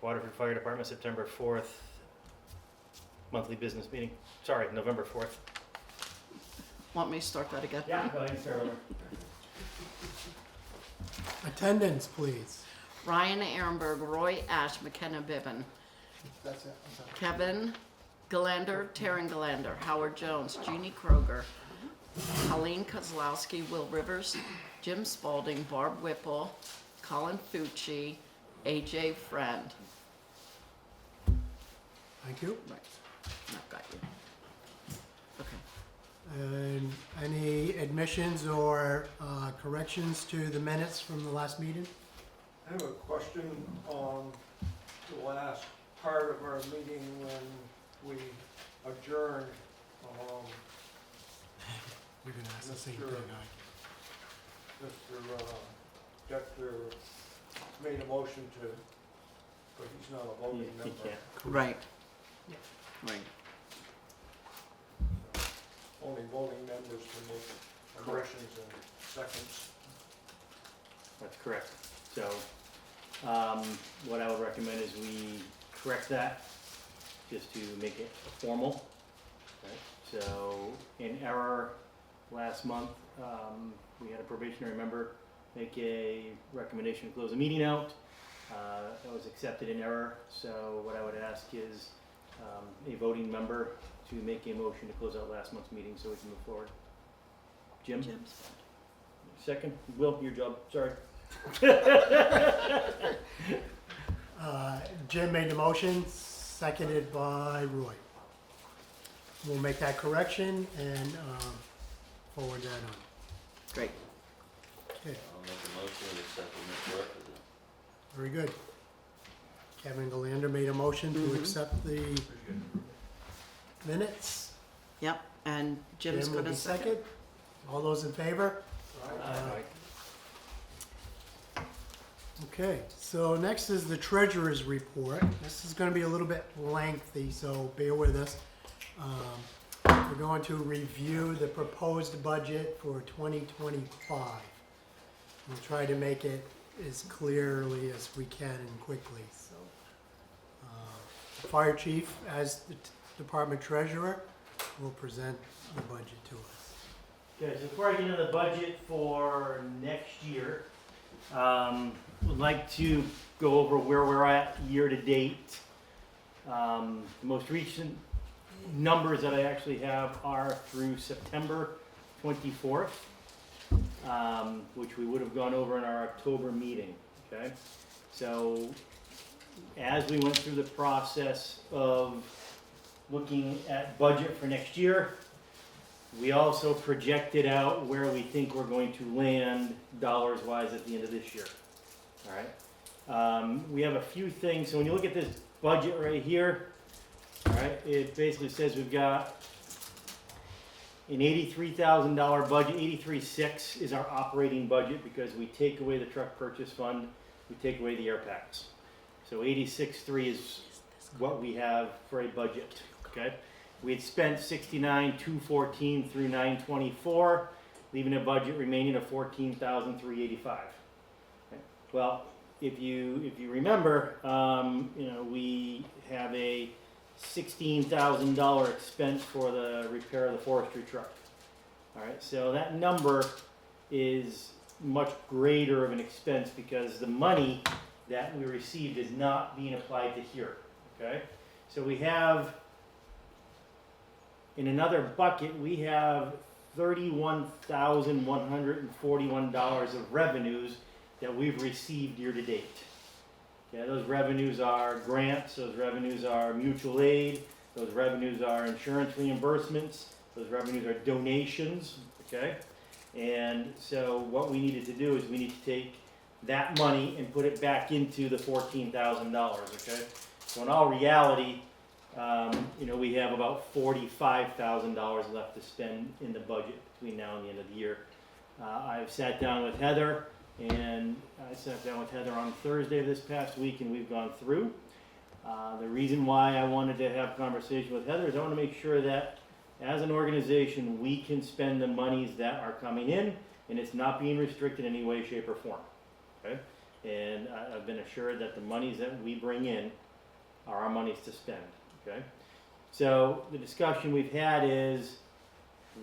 Waterford Fire Department, September 4th, monthly business meeting. Sorry, November 4th. Want me to start that again? Go ahead, start over. Attendance, please. Ryan Ehrenberg, Roy Ash, McKenna Bibbin, That's it. I'm sorry. Kevin Galander, Taryn Galander, Howard Jones, Jeannie Kroger, Colleen Kozlowski, Will Rivers, Jim Spalding, Barb Whipple, Colin Fucci, AJ Friend. Thank you. Right, I've got you. Okay. And any admissions or corrections to the minutes from the last meeting? I have a question on the last part of our meeting when we adjourned. We're gonna ask the same Sure. thing. Mr. Decker made a motion to, but he's not a voting You member. can't. Right. Yeah. Right. Only voting members can make motions and seconds. That's correct. So, what I would recommend is we correct that, just to make it formal. Right? So, in error last month, we had a probationary member make a recommendation to close the meeting out. That was accepted in error, so what I would ask is a voting member to make a motion to close out last month's meeting so we can move forward. Jim? Jim's Second? Will, your job, sorry. Jim made the motion, seconded by Roy. We'll make that correction and forward that on. great. Okay, I'll make a motion to accept the misrepresented. very good. Kevin Galander made a motion to Mhm. accept the minutes. Yep, and Jim's Jim will gonna be second. All those in favor? Aye. Okay, so next is the treasurer's report. This is gonna be a little bit lengthy, so bear with us. We're going to review the proposed budget for 2025. We'll try to make it as clearly as we can and quickly, so. The fire chief, as the department treasurer, will present the budget to us. Okay, so before I get into the budget for next year, would like to go over where we're at year to date. The most recent numbers that I actually have are through September 24th, which we would have gone over in our October meeting, okay? So as we went through the process of looking at budget for next year, we also projected out where we think we're going to land dollars-wise at the end of this year. All right. We have a few things. So when you look at this budget right here, all right, it basically says we've got an $83,000 budget. 83.6 is our operating budget because we take away the truck purchase fund, we take away the air packs. So 86.3 is what we have for a budget. Okay. We had spent 69,214 through 924, leaving a budget remaining of 14,385. Okay. Well, if you remember, we have a $16,000 expense for the repair of the forestry truck. All right, so that number is much greater of an expense because the money that we received is not being applied to here. Okay, so we have. In another bucket, we have $31,141 of revenues that we've received year to date. Yeah, those revenues are grants, those revenues are mutual aid, those revenues are insurance reimbursements, those revenues are donations, okay? And so what we needed to do is we need to take that money and put it back into the $14,000, okay? So in all reality, we have about $45,000 left to spend in the budget between now and the end of the year. I've sat down with Heather, and I sat down with Heather on Thursday of this past week, and we've gone through. The reason why I wanted to have a conversation with Heather is I want to make sure that as an organization, we can spend the monies that are coming in, and it's not being restricted in any way, shape, or form. Okay? And I've been assured that the monies that we bring in are our monies to spend, okay? So the discussion we've had is,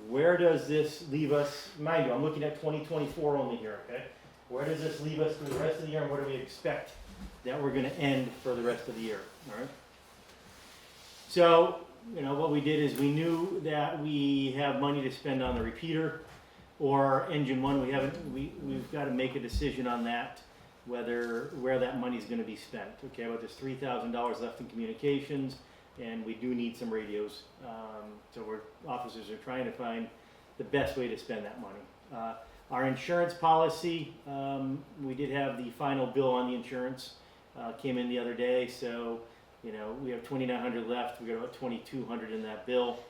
where does this leave us? Mind you, I'm looking at 2024 only here, okay? Where does this leave us for the rest of the year, and what do we expect that we're gonna end for the rest of the year, all right? So, you know, what we did is we knew that we have money to spend on the repeater or engine one. We've got to make a decision on that, where that money's gonna be spent, okay? But there's $3,000 left in communications, and we do need some radios. So officers are trying to find the best way to spend that money. Our insurance policy, we did have the final bill on the insurance, came in the other day, so, you know, we have $2,900 left. We got about $2,200 in that bill.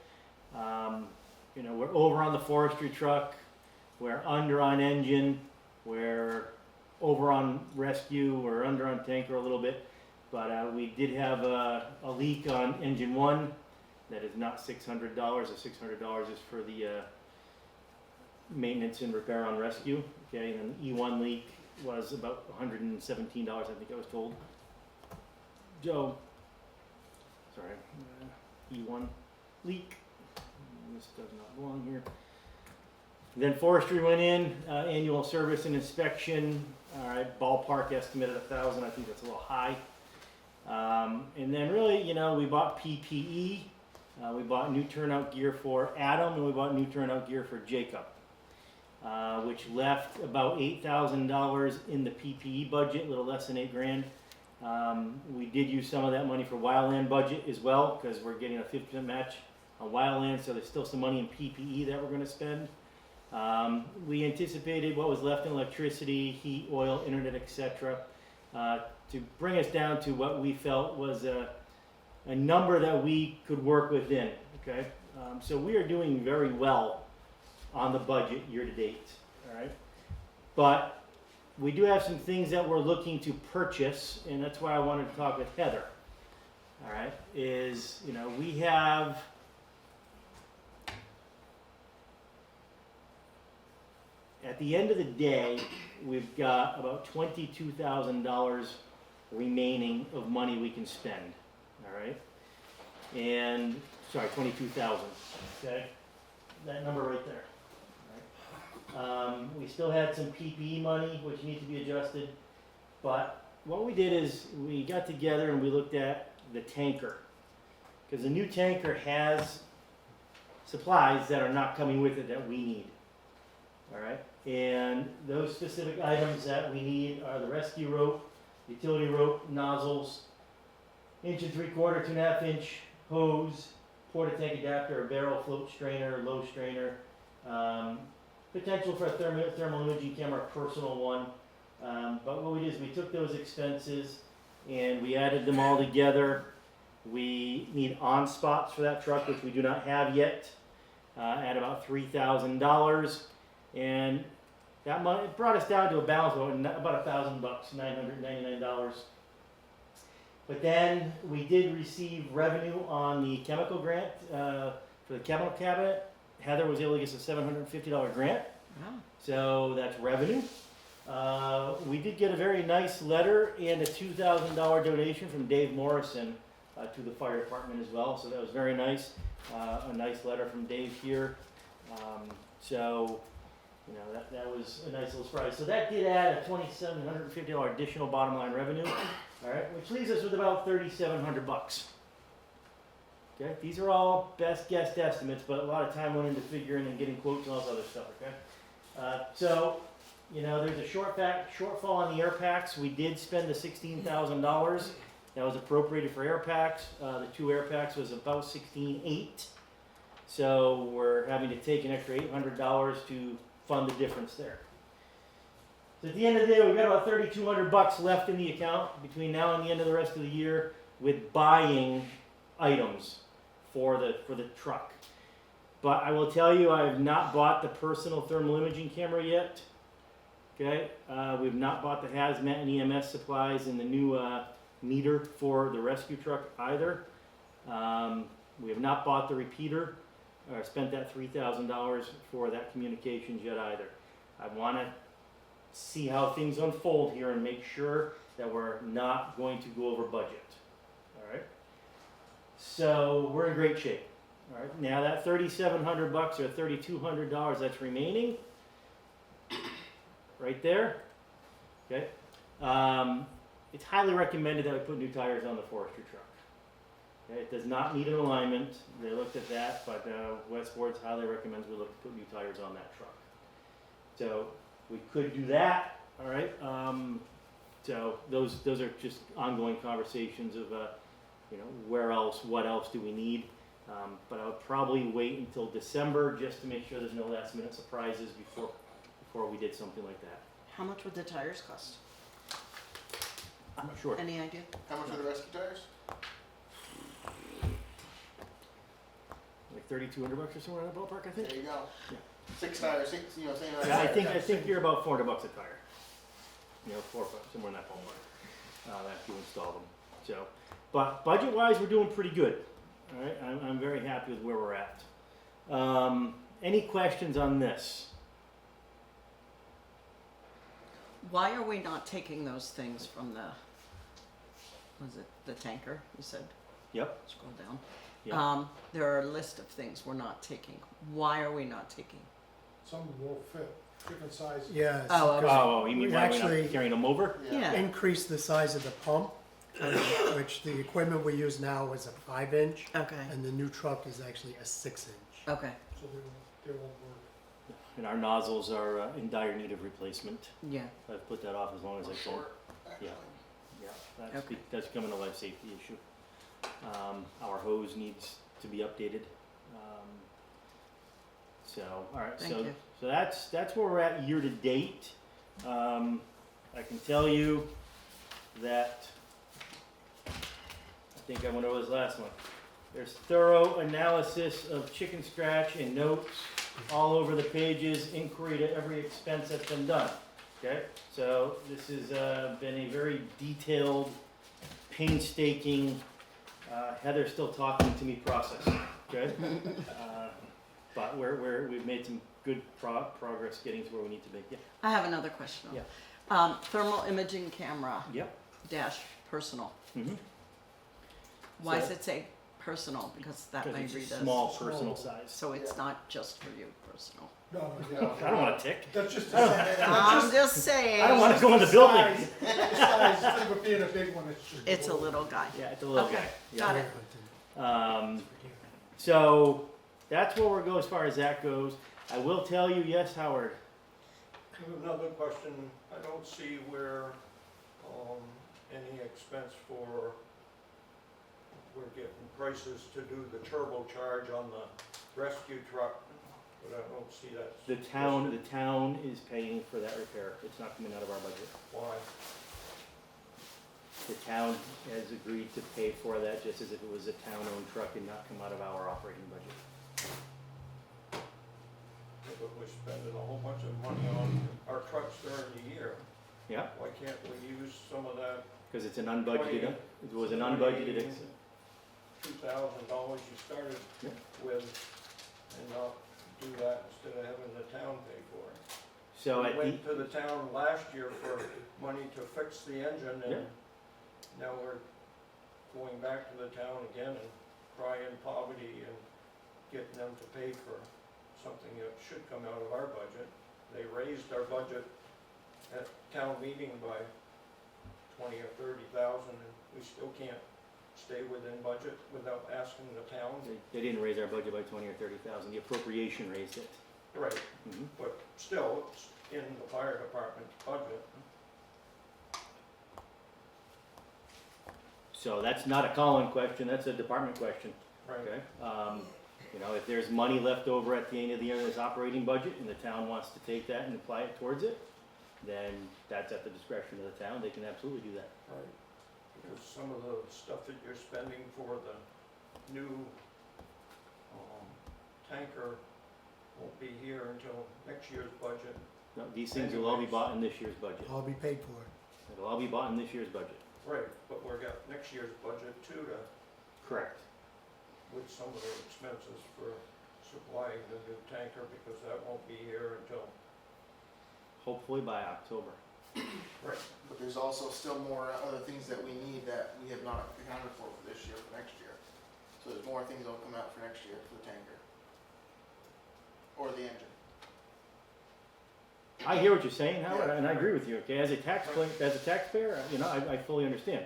You know, we're over on the forestry truck, we're under on engine, we're over on rescue, we're under on tanker a little bit. But we did have a leak on engine one. That is not $600. The $600 is for the maintenance and repair on rescue. Okay, and then the E1 leak was about $117, I think I was told. Joe, sorry, E1 leak. This does not belong here. Then forestry went in, annual service and inspection. All right, ballpark estimated 1,000. I think that's a little high. And then really, you know, we bought PPE, we bought new turnout gear for Adam, and we bought new turnout gear for Jacob, which left about $8,000 in the PPE budget, a little less than $8,000. We did use some of that money for wildland budget as well, because we're getting a 50% match on wildland, so there's still some money in PPE that we're going to spend. We anticipated what was left in electricity, heat, oil, internet, etc. To bring us down to what we felt was a number that we could work within, okay? So we are doing very well on the budget year to date, all right? But we do have some things that we're looking to purchase, and that's why I wanted to talk with Heather, all right? Is, you know, we have at the end of the day, we've got about $22,000 remaining of money we can spend, all right? And, sorry, 22,000, okay? That number right there, all right? We still had some PPE money, which needs to be adjusted, but what we did is we got together and we looked at the tanker, because the new tanker has supplies that are not coming with it that we need, all right? And those specific items that we need are the rescue rope, utility rope, nozzles, 1 3/4, 2.5 inch hose, porta tank adapter, a barrel, float strainer, low strainer, potential for a thermal imaging camera, personal one. But what we did is we took those expenses and we added them all together. We need on-spots for that truck, which we do not have yet, at about $3,000. And that money, it brought us down to a balance of about $1,000, $999. But then we did receive revenue on the chemical grant for the chemical cabinet. Heather was able to get a $750 grant, Wow. so that's revenue. We did get a very nice letter and a $2,000 donation from Dave Morrison to the fire department as well, so that was very nice. A nice letter from Dave here. So, you know, that was a nice little surprise. So that did add a $2,750 additional bottom line revenue, all right, which leaves us with about $3,700. Okay, these are all best guess estimates, but a lot of time went into figuring and getting quotes and all this other stuff. Okay, so you know, there's a shortfall on the air packs. We did spend the $16,000 that was appropriated for air packs. The 2 air packs was about $16,800. So we're having to take an extra $800 to fund the difference there. So at the end of the day, we've got about $3,200 left in the account between now and the end of the rest of the year with buying items for the truck. But I will tell you, I have not bought the personal thermal imaging camera yet. Okay, we've not bought the hazmat and EMS supplies and the new meter for the rescue truck either. We have not bought the repeater or spent that $3,000 for that communications yet either. I want to see how things unfold here and make sure that we're not going to go over budget. All right? So we're in great shape. All right, now that $3,700 or $3,200 that's remaining, right there, okay, it's highly recommended that we put new tires on the forestry truck. Okay, it does not need an alignment. They looked at that, but West Wards highly recommends we look to put new tires on that truck. So we could do that. All right. So those are just ongoing conversations of where else, what else do we need. But I would probably wait until December just to make sure there's no last minute surprises before we did something like that. How much would the tires cost? I'm not sure. Any idea? How much are the rescue tires? Like $3,200 or somewhere in that ballpark, I think. There you go. Yeah. 6 tires, same Yeah, I think you're about $400 a tire. $4 somewhere in that ballpark. After you install them. So, but budget-wise, we're doing pretty good. All right, I'm very happy with where we're at. Any questions on this? Why are we not taking those things from the tanker, you said? Yep. Scroll down. Yeah. There are a list of things we're not taking. Why are we not taking? Some will fit, different sizes. Yes. Oh, okay. Oh, you mean We why we're actually- not carrying them over? Yeah. Increase the size of the pump, which the equipment we use now is a 5-inch, Okay. and the new truck is actually a 6-inch. Okay. So they won't work. And our nozzles are in dire need of replacement. Yeah. I've put that off as long as I can. Short, actually. Yeah, Okay. that's becoming a life safety issue. Our hose needs to be updated. So, all right, Thank you. so that's where we're at year to date. I can tell you that I think I went over this last month. There's thorough analysis of chicken scratch and notes all over the pages, inquiry to every expense that's been done. Okay, so this has been a very detailed, painstaking, Heather's still talking to me process. Okay, but we've made some good progress getting to where we need to be. Yeah. I have another question. Yeah. Thermal imaging camera Yep. dash personal. Mm-hmm. Why So- does it say personal? Because that Because might it's a read as. small personal size. So it's Yeah. not just for you personal. No, I don't want to tick. That's just I don't- I'm just saying. I don't want to go in the building. size, thing with being a big one, it's just. It's a little guy. Yeah, it's a little Okay, guy. got Yeah. it. So that's where we'll go as far as that goes. I will tell you, yes, Howard. Another question, I don't see where, any expense for, we're getting prices to do the turbocharge on the rescue truck, but I don't see that. The town is paying for that repair. It's not coming out of our budget. Why? The town has agreed to pay for that just as if it was a town-owned truck and not come out of our operating budget. But we're spending a whole bunch of money on our trucks during the year. Yeah, Why can't we use some of that because it's an unbudgeted, it was an unbudgeted, $2,000 you started Yeah. with and not do that instead of having the town pay for it? so We at the, went to the town last year for money to fix the engine Yeah. and now we're going back to the town again and crying poverty and getting them to pay for something that should come out of our budget. They raised our budget at town meeting by 20 or 30,000 and we still can't stay within budget without asking the town. they didn't raise our budget by 20 or 30,000. The appropriation raised it. Right, Mhm. but still, it's in the fire department's budget. So that's not a Colin question, that's a department question. Right. Okay, if there's money left over at the end of the year in this operating budget and the town wants to take that and apply it towards it, then that's at the discretion of the town, they can absolutely do that. Right, because some of the stuff that you're spending for the new, tanker won't be here until next year's budget. No, these things will all be bought in this year's budget. I'll be paid for it. It'll all be bought in this year's budget. Right, but we're got next year's budget too to, Correct. with some of the expenses for supplying the new tanker because that won't be here until, hopefully by October. But there's also still more other things that we need that we have not accounted for this year, for next year. So there's more things that'll come out for next year for the tanker. Or the engine. I hear what you're saying, Howard, and I agree with you, okay? As a taxpayer, you know, I fully understand.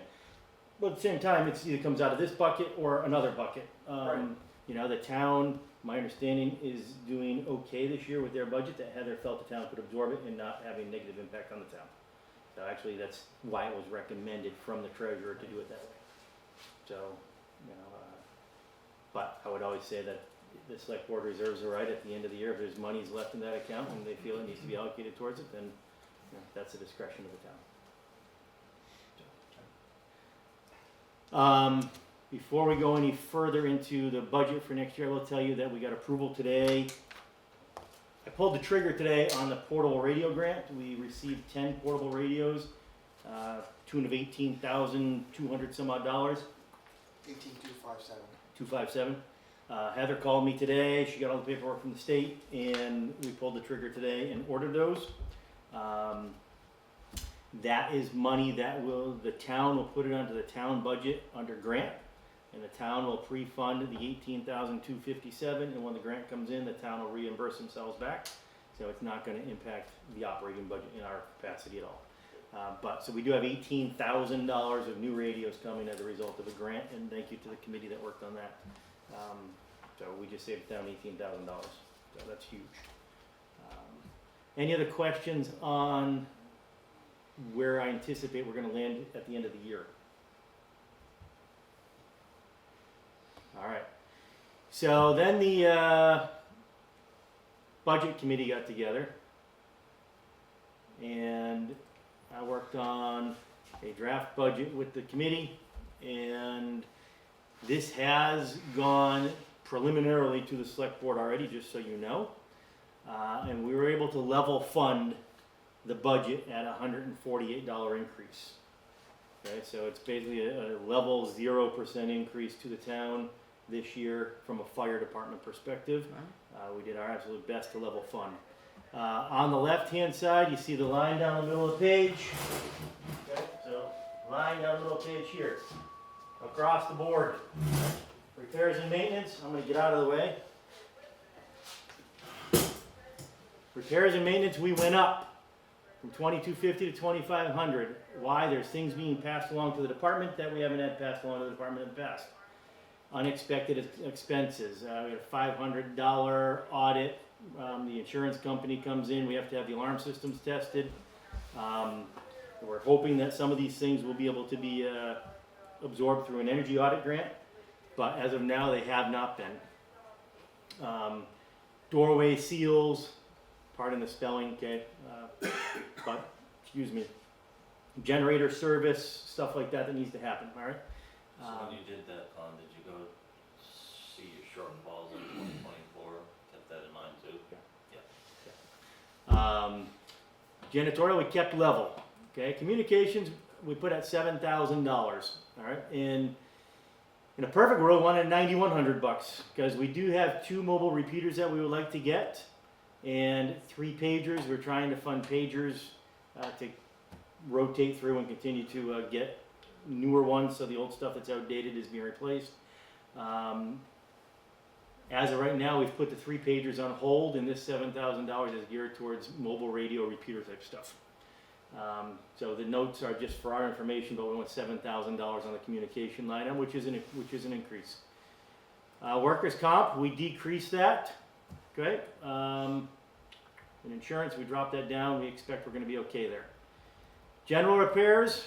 But at the same time, it either comes out of this bucket or another bucket. Right. You know, the town, my understanding, is doing okay this year with their budget, that Heather felt the town could absorb it and not have a negative impact on the town. So actually, that's why it was recommended from the treasurer to do it that way. So, you know, but I would always say that the select board reserves the right at the end of the year, if there's monies left in that account and they feel it needs to be allocated towards it, then, you know, that's the discretion of the town. Before we go any further into the budget for next year, I will tell you that we got approval today. I pulled the trigger today on the portable radio grant. We received 10 portable radios, tune of $18,200 some odd dollars. 18257. 257. Heather called me today. She got all the paperwork from the state, and we pulled the trigger today and ordered those. That is money that the town will put it onto the town budget under grant, and the town will pre-fund the $18,257. And when the grant comes in, the town will reimburse themselves back. So it's not going to impact the operating budget in our capacity at all. But so we do have $18,000 of new radios coming as a result of a grant, and thank you to the committee that worked on that. So we just saved the town $18,000. So that's huge. Any other questions on where I anticipate we're going to land at the end of the year? All right. So then the budget committee got together, and I worked on a draft budget with the committee, and this has gone preliminarily to the select board already, just so you know. And we were able to level fund the budget at a $148 increase. Okay, so it's basically a level 0% increase to the town this year from a fire department perspective. We did our absolute best to level fund. On the left-hand side, you see the line down the middle of the page. Okay, so line down the middle of the page here. Across the board. Repairs and maintenance, I'm going to get out of the way. Repairs and maintenance, we went up from $2,250 to $2,500. Why? There's things being passed along to the department that we haven't had passed along to the department in the past. Unexpected expenses. We had a $500 audit. The insurance company comes in. We have to have the alarm systems tested. We're hoping that some of these things will be able to be absorbed through an energy audit grant, but as of now they have not been. Doorway seals, pardon the spelling, okay, but excuse me. Generator service, stuff like that needs to happen, all right? So when you did that, did you go see your shortfalls in 2024? Kept that in mind too? Janitorial, we kept level, okay? Communications, we put at $7,000, all right? And in a perfect world, we wanted $9,100 because we do have 2 mobile repeaters that we would like to get, and 3 pagers. We're trying to fund pagers to rotate through and continue to get newer ones, so the old stuff that's outdated is being replaced. As of right now, we've put the 3 pagers on hold, and this $7,000 is geared towards mobile radio repeater type stuff. So the notes are just for our information, but we went $7,000 on the communication line item, which is an increase. Workers' comp, we decreased that. Okay. In insurance, we dropped that down. We expect we're going to be okay there. General repairs,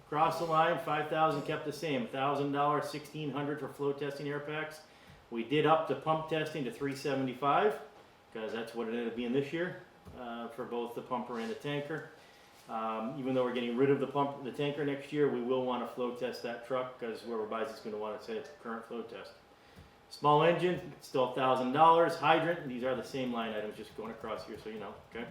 across the line, $5,000 kept the same. $1,000, $1,600 for flow testing air packs. We did up the pump testing to $375 because that's what it ended up being this year for both the pumper and the tanker. Even though we're getting rid of the tanker next year, we will want to flow test that truck because whoever buys it's going to want to say it's a current flow test. Small engine, still $1,000. Hydrant, these are the same line items, just going across here so you know. Okay.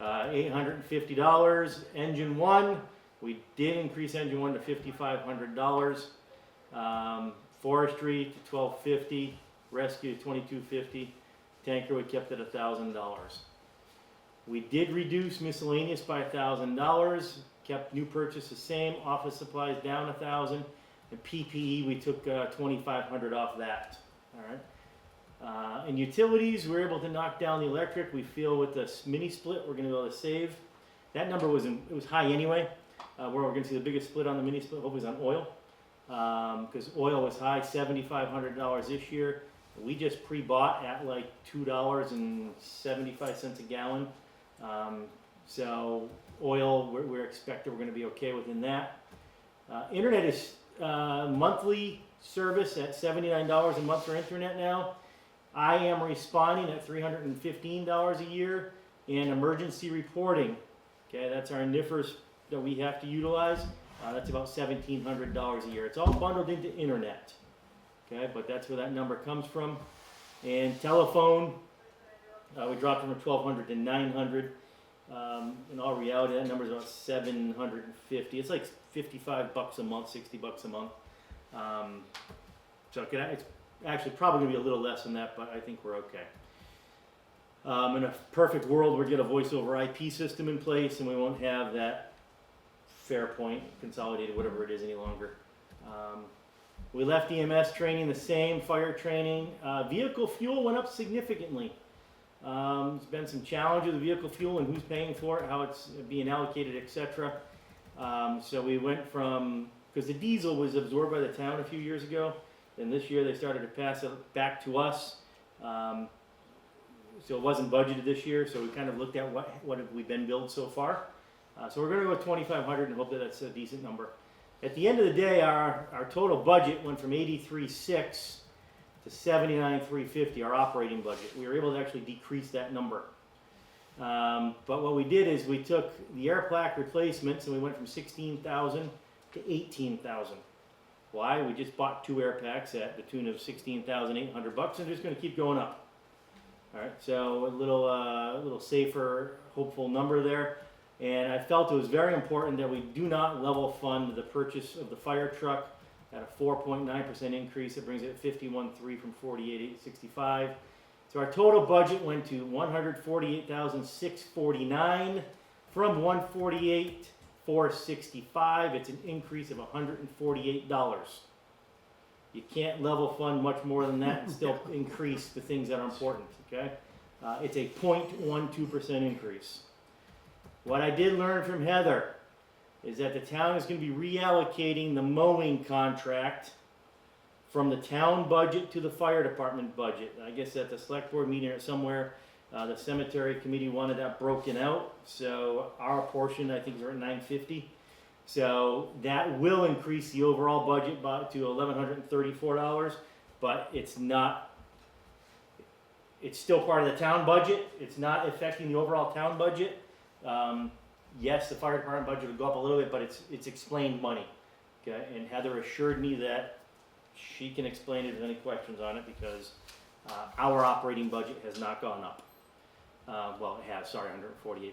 $850. Engine 1, we did increase engine 1 to $5,500. Forestry to $1,250. Rescue to $2,250. Tanker, we kept at $1,000. We did reduce miscellaneous by $1,000, kept new purchase the same, office supplies down 1,000, and PPE, we took 2,500 off that, all right? And utilities, we were able to knock down the electric. We feel with the mini split, we're gonna be able to save. That number was high anyway. Where we're gonna see the biggest split on the mini split, hopefully is on oil. Because oil was high, $7,500 this year. We just pre-bought at like $2.75 a gallon. So oil, we're expecting we're gonna be okay within that. Internet is monthly service at $79 a month for internet now. I am responding at $315 a year, and emergency reporting. Okay, that's our NIFRS that we have to utilize. That's about $1,700 a year. It's all bundled into internet. Okay, but that's where that number comes from. And telephone, we dropped from 1,200 to 900. In all reality, that number is about 750. It's like $55 a month, $60 a month. So it's actually probably gonna be a little less than that, but I think we're okay. In a perfect world, we'd get a voice over IP system in place, and we won't have that Fairpoint, Consolidated, whatever it is any longer. We left EMS training the same, fire training. Vehicle fuel went up significantly. There's been some challenge with the vehicle fuel and who's paying for it, how it's being allocated, etc. So we went from, because the diesel was absorbed by the town a few years ago, and this year they started to pass it back to us. So it wasn't budgeted this year, so we kind of looked at what have we been billed so far. So we're going to go with 2,500 and hope that that's a decent number. At the end of the day, our total budget went from 83,600 to 79,350, our operating budget. We were able to actually decrease that number. But what we did is we took the air plaque replacements and we went from 16,000 to 18,000. Why? We just bought 2 air packs at the tune of $16,800 and just going to keep going up. All right, so a little safer, hopeful number there. And I felt it was very important that we do not level fund the purchase of the fire truck at a 4.9% increase. It brings it at 51.3 from 48,865. So our total budget went to 148,649 from 148,465. It's an increase of $148. You can't level fund much more than that and still increase the things that are important, okay? It's a 0.12% increase. What I did learn from Heather is that the town is going to be reallocating the mowing contract from the town budget to the fire department budget. I guess at the select board meeting or somewhere, the cemetery committee wanted that broken out. So our portion, I think, is at $950. So that will increase the overall budget to $1,134, but it's not. It's still part of the town budget. It's not affecting the overall town budget. Yes, the fire department budget will go up a little bit, but it's explained money. Okay, and Heather assured me that she can explain it if there's any questions on it because our operating budget has not gone up. Well, it has. Sorry, $148.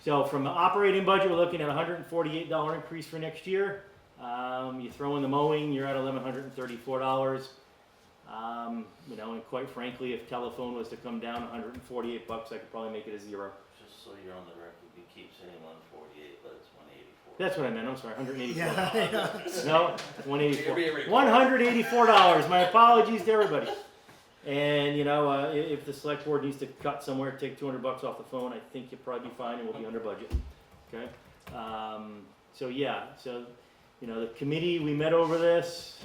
So from the operating budget, we're looking at $148 increase for next year. You throw in the mowing, you're at $1,134. You know, and quite frankly, if telephone was to come down $148, I could probably make it a 0. Just so you're on the record, we keep saying 148, but it's 184. That's what I meant. I'm sorry, $184. Yeah. No, $184. $184. My apologies to everybody. And you know, if the select board needs to cut somewhere, take $200 off the phone, I think you'll probably be fine, and we'll be under budget. Okay. So yeah. So you know, the committee, we met over this.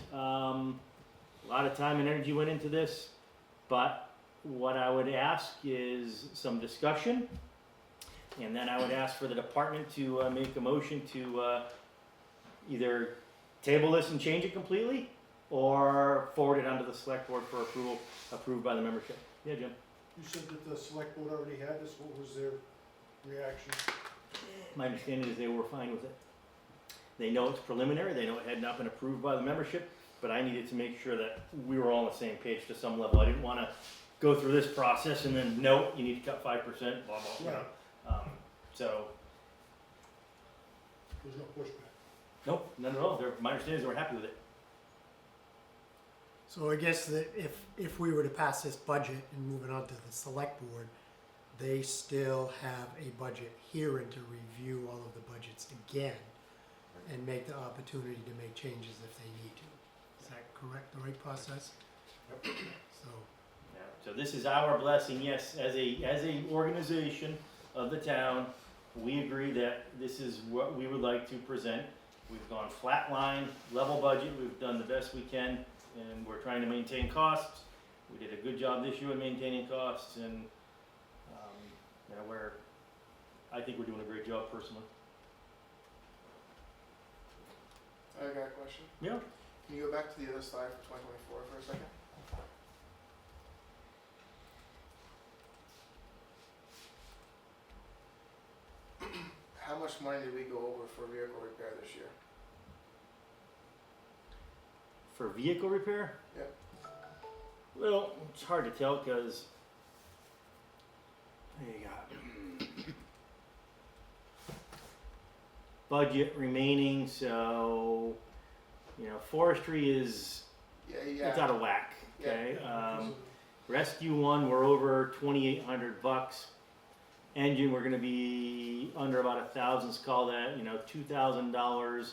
A lot of time and energy went into this, but what I would ask is some discussion, and then I would ask for the department to make a motion to either table this and change it completely, or forward it onto the select board for approval, approved by the membership. Yeah, Jim? You said that the select board already had this, what was their reaction? My understanding is they were fine with it. They know it's preliminary, they know it had not been approved by the membership, but I needed to make sure that we were all on the same page to some level. I didn't want to go through this process and then, no, you need to cut 5%, blah, blah, blah. So, There's no pushback. nope, none at all. My understanding is they were happy with it. So I guess that if we were to pass this budget and move it on to the select board, they still have a budget hearing to review all of the budgets again and make the opportunity to make changes if they need to. Is that correct, the right process? So, Yeah, so this is our blessing, yes, as a organization of the town, we agree that this is what we would like to present. We've gone flat line, level budget, we've done the best we can, and we're trying to maintain costs. We did a good job this year in maintaining costs, and, you know, I think we're doing a great job personally. I got a question. Yeah. Can you go back to the other slide for 2024 for a second? How much money did we go over for vehicle repair this year? For vehicle repair? Yep. Well, it's hard to tell because you got budget remaining, so you know, forestry is it's out of whack. Okay. Rescue one, we're over $2,800. Engine, we're gonna be under about 1,000. Let's call that, you know, $2,000.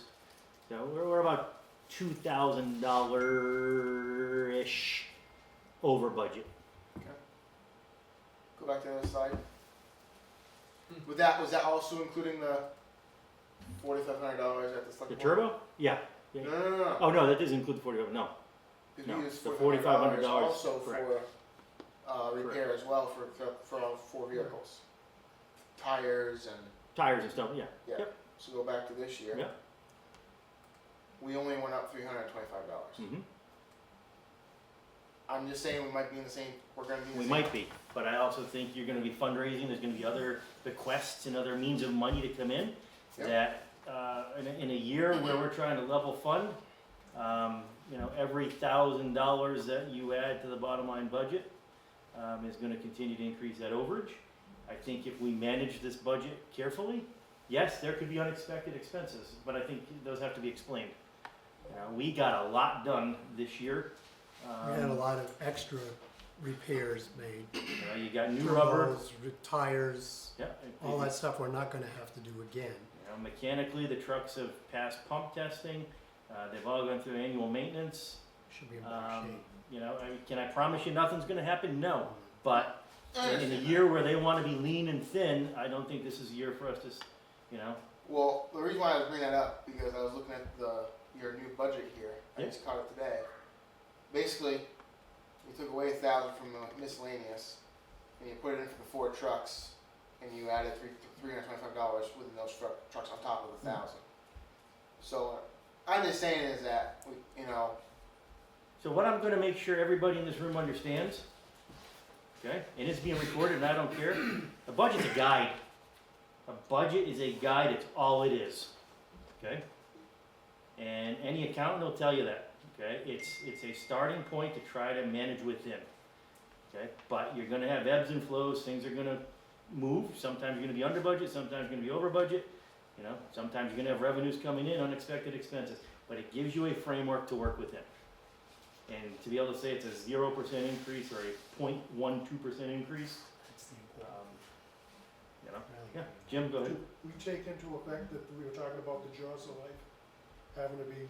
So we're about $2,000 ish over budget. Go back to the other slide. Was that also including the $4,500 at the select The board? turbo? Yeah. No. Oh no, that doesn't include the 45. No. Because No, we used the $4,500 $4,500 also correct. for repair as well for all 4 vehicles, tires and Tires and stuff. Yeah. yeah. Yep. So go back to this year. Yep. We only went up $325. hmm I'm just saying we might be in the same. We're going to be. In the We same, might be, but I also think you're going to be fundraising. There's going to be other bequests and other means of money to come in. Yep. That in a year where we're trying to level fund, you know, every $1,000 that you add to the bottom line budget is going to continue to increase that overage. I think if we manage this budget carefully, yes, there could be unexpected expenses, but I think those have to be explained. We got a lot done this year. we had a lot of extra repairs made. You got new rubber. Turbos, tires, Yeah, all that stuff we're not gonna have to do again. mechanically, the trucks have passed pump testing. They've all gone through annual maintenance. Should be in better shape. Can I promise you nothing's going to happen? No. But in a year where they want to be lean and thin, I don't think this is a year for us to, Well, the reason why I was bringing that up because I was looking at your new budget here. I Yeah. just caught it today. Basically, you took away 1,000 from the miscellaneous, and you put it in for the 4 trucks, and you added $325 within those trucks on top of the 1,000. So I'm just saying is that So what I'm going to make sure everybody in this room understands, okay, and it's being recorded and I don't care, a budget's a guide. A budget is a guide, it's all it is, okay? And any accountant will tell you that, okay? It's a starting point to try to manage within, okay? But you're going to have ebbs and flows, things are going to move, sometimes you're going to be under budget, sometimes you're going to be over budget, sometimes you're going to have revenues coming in, unexpected expenses, but it gives you a framework to work within. And to be able to say it's a 0% increase or a 0.12% increase, That's the important. yeah. Jim, go ahead. Do we take into effect that we were talking about the jaws of life having to be,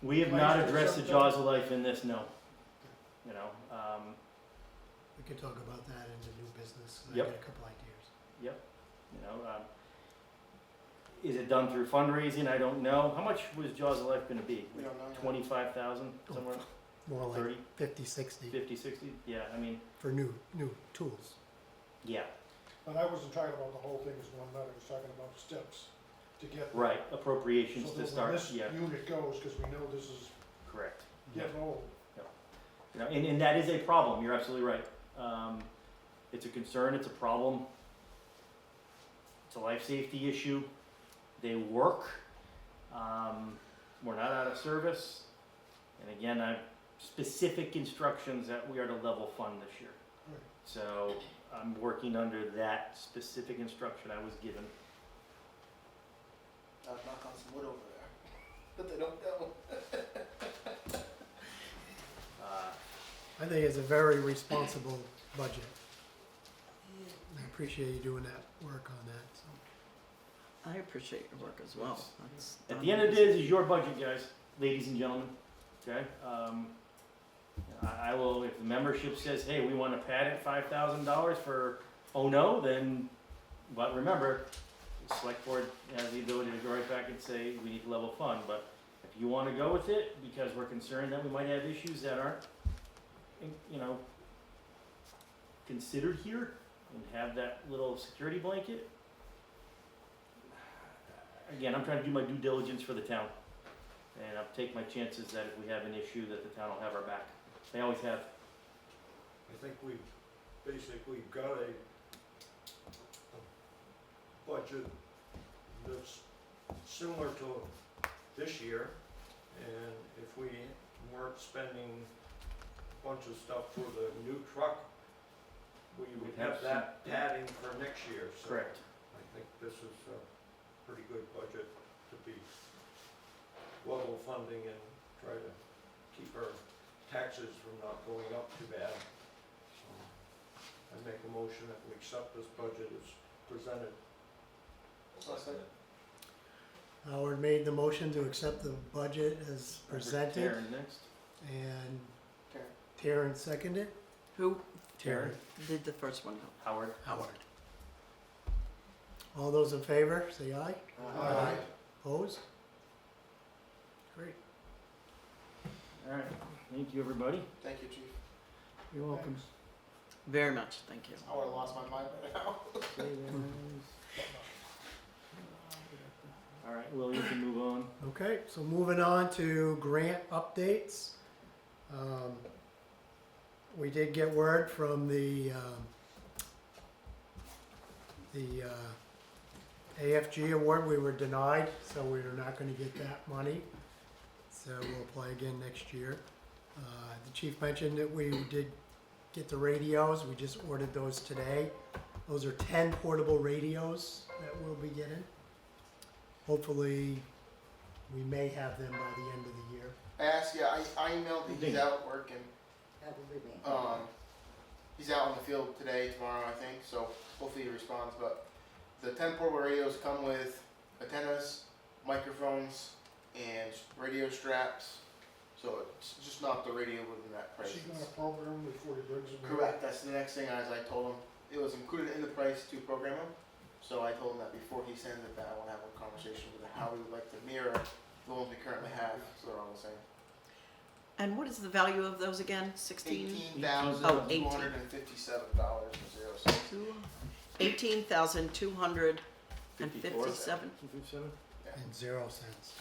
We have not addressed the jaws of life in this, no. We could talk about that in the new business. I Yep. got a couple ideas. Is it done through fundraising? I don't know. How much was Jaws of Life gonna be? we don't know. 25,000 somewhere? More like 30, 50, 60 50, 60? Yeah, I mean, for new tools. yeah, but I wasn't talking about the whole thing as one night, I was talking about steps to get. right, appropriations So to that when start, this yeah, unit goes, because we know this is correct. getting old. And that is a problem, you're absolutely right. It's a concern, it's a problem. It's a life safety issue. They work. We're not out of service. And again, I have specific instructions that we are to level fund this year. Right. So I'm working under that specific instruction I was given. I'll knock on some wood over there, but they don't know. I think it's a very responsible budget. appreciate you doing that work on that, so. I appreciate your work as well. That's At done the end of the day, easy. this is your budget, guys, ladies and gentlemen, okay? I will, if the membership says, hey, we wanna pad it $5,000 for, oh no, then, but remember, the select board has the ability to go right back and say, we need to level fund, but if you wanna go with it, because we're concerned that we might have issues that aren't, you know, considered here, and have that little security blanket, again, I'm trying to do my due diligence for the town. And I'll take my chances that if we have an issue, that the town will have our back. They always have. I think we've basically got a budget that's similar to this year, and if we weren't spending a bunch of stuff for the new truck, we would have that padding for next year, so. Correct. I think this is a pretty good budget to be level funding and try to keep our taxes from not going up too bad. So I make a motion that we accept this budget as presented. Howard made the motion to accept the budget as presented, Karen next. and Karen. Taryn seconded. Who Karen. did the first one? Howard. Howard. All those in favor, say aye. Aye. Opposed? Great. All right. Thank you, everybody. Thank you, chief. You're welcome. Very much, thank you. I would've lost my mind by now. All right, Will, you can move on. Okay, so moving on to grant updates. We did get word from the AFG award. We were denied, so we're not gonna get that money. So we'll apply again next year. The chief mentioned that we did get the radios. We just ordered those today. Those are 10 portable radios that we'll be getting. Hopefully, we may have them by the end of the year. I asked, yeah, I emailed him, he's out working. He's out in the field today, tomorrow, I think, so hopefully he responds, but the 10 portable radios come with antennas, microphones, and radio straps, so it's just not the radio within that Is price. he gonna program before he brings them? in? Correct, that's the next thing, as I told him, it was included in the price to program them, so I told him that before he sends it, that I want to have a conversation with him, how we would like to mirror the ones we currently have, so they're all the same. And what is the value of those again? 16? $18,257 and 0 cents. 18,257. 257? And 0 cents.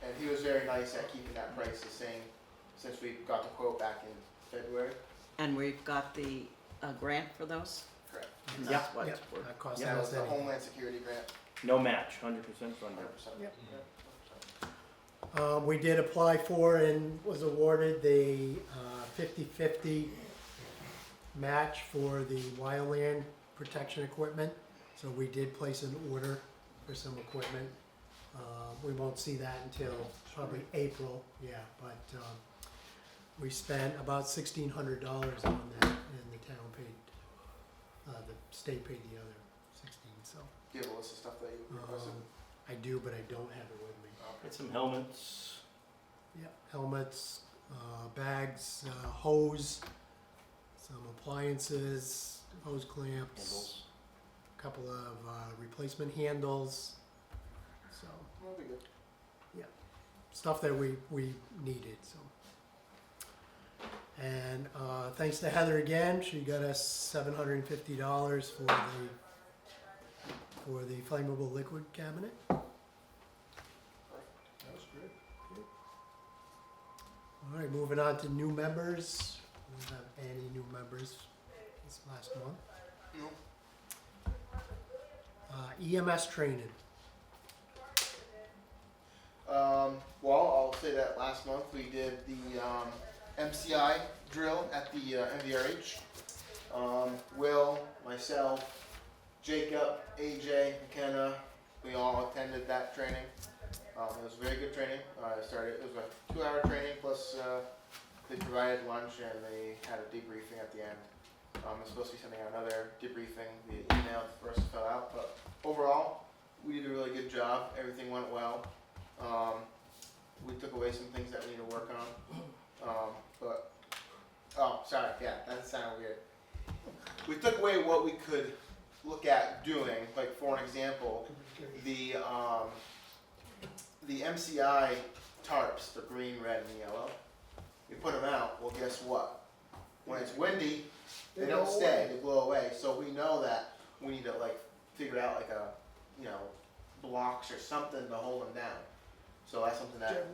And he was very nice at keeping that price the same since we got the quote back in February. And we've got the grant for those? Correct. And Yeah. that's what Yep, it's for. that costs That was us the anything. Homeland Security grant, No match, 100% funded. 100%. Yep. Yeah. We did apply for and was awarded the 50/50 match for the wildland protection equipment. So we did place an order for some equipment. We won't see that until probably April, yeah, but we spent about $1,600 on that, and the town paid, the state paid the other 16, so. Do you have a list of stuff that you requested? I do, but I don't have it with me. Get some helmets. Yeah, helmets, bags, hose, some appliances, hose clamps, Handles. a couple of replacement handles. So, That'll be good. stuff that we needed, so. And thanks to Heather again, she got us $750 for the flammable liquid cabinet. That's great. All right, moving on to new members. We don't have any new members this last month. No. EMS training. Well, I'll say that last month we did the MCI drill at the MVRH. Will, myself, Jacob, AJ, McKenna, we all attended that training. It was very good training. It was a 2-hour training plus they provided lunch and they had a debriefing at the end. I'm supposed to be sending out another debriefing via email for us to fill out, but overall, we did a really good job. Everything went well. We took away some things that we need to work on. Oh, sorry, yeah, that sounded weird. We took away what we could look at doing, like for an example, the MCI tarps, the green, red, and yellow. We put them out. Well, guess what? When it's windy, they don't stay. They blow away. So we know that we need to like figure out like a, blocks or something to hold them down. So that's something that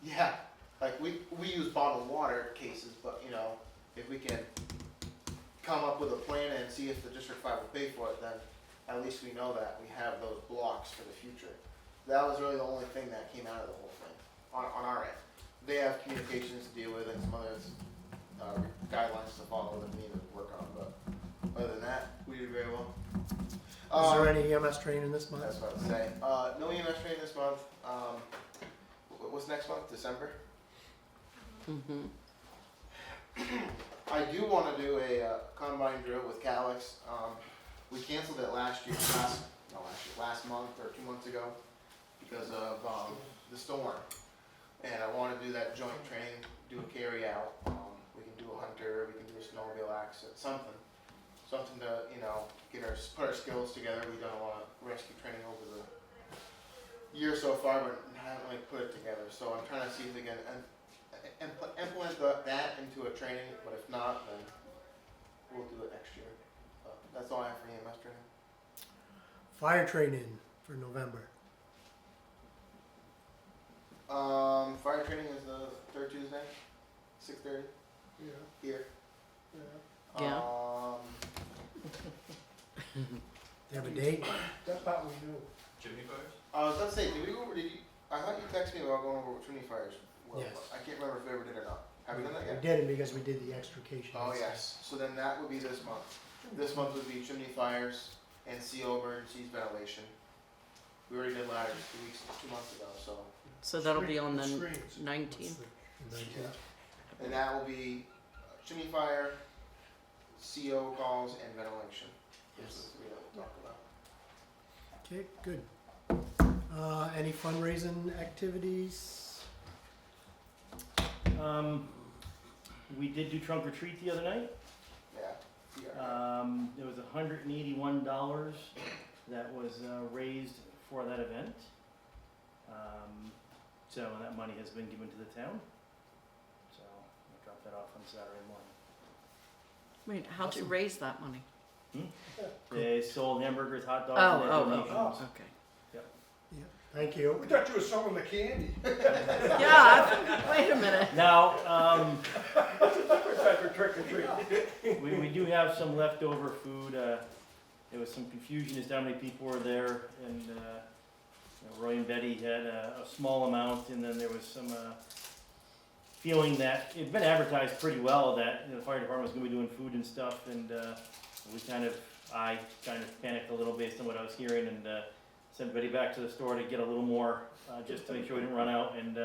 yeah, like we use bottled water cases, but if we can come up with a plan and see if the District 5 will pay for it, then at least we know that we have those blocks for the future. That was really the only thing that came out of the whole thing on our end. They have communications to deal with and some other guidelines to follow that we need to work on, but other than that, we did very well. Is there any EMS training this month? That's what I was saying. No EMS training this month. What's next month? December? Mm-hmm. I do want to do a combine drill with Calix. We canceled it last month or 2 months ago because of the storm. And I want to do that joint training, do a carry out. We can do a hunter, we can do a snowmobile accident, something to put our skills together. We've done a lot of rescue training over the year so far, but haven't really put it together. So I'm trying to see if we can implement that into a training. But if not, then we'll do it next year. That's all I have for EMS training. Fire training for November. Fire training is the third Tuesday, 6:30 Yeah, here. yeah. Yeah. Do you have a date? That part we knew. Chimney fires? I was about to say, I thought you texted me about going over chimney fires. Well, Yes. I can't remember if we ever did or not. Have we done that We yet? didn't because we did the extrication. Oh, yes. So then that would be this month. This month would be chimney fires and CO emergencies ventilation. We already did ladders 2 months ago, so. So that'll be on the Screens. 19th. And that will be chimney fire, CO calls, and ventilation. Those are the three that we'll talk about. Okay, good. Any fundraising activities? We did do trunk or treat the other night. Yeah. There was $181 that was raised for that event. So that money has been given to the town. So I'll drop that off on Saturday morning. Wait, how'd you raise that money? They sold hamburgers, hot dogs, Oh, and oh, donations. oh, okay. Thank you. We thought you were selling the candy. Yeah, wait a minute. Now, Different type of trick or treat. we do have some leftover food. There was some confusion as to how many people were there, and Roy and Betty had a small amount, and then there was some feeling that it'd been advertised pretty well that the fire department was going to be doing food and stuff, and I kind of panicked a little based on what I was hearing, and sent Betty back to the store to get a little more, just to make sure we didn't run out, and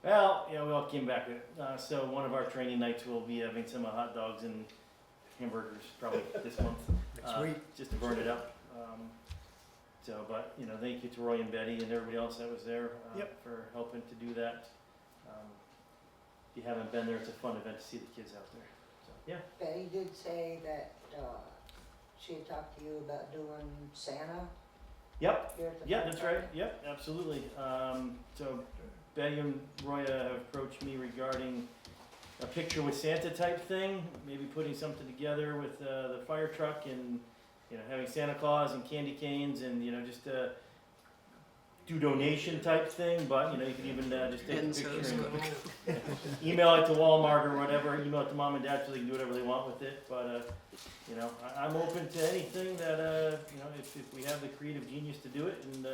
we all came back with it. So one of our training nights will be having some hot dogs and hamburgers probably this month, Next week. just to burn it up. But thank you to Roy and Betty and everybody else that was there for helping to do that. If you haven't been there, it's a fun event to see the kids out there. So, yeah. Betty did say that she had talked to you about doing Santa Yep. here at the. Yeah, fire that's right. department. Yep, absolutely. So Betty and Roy have approached me regarding a picture with Santa type thing, maybe putting something together with the fire truck and having Santa Claus and candy canes and just do donation type thing. But you could even just take a And so picture is and good. email it to Walmart or whatever. Email it to mom and dad so they can do whatever they want with it. But I'm open to anything that if we have the creative genius to do it and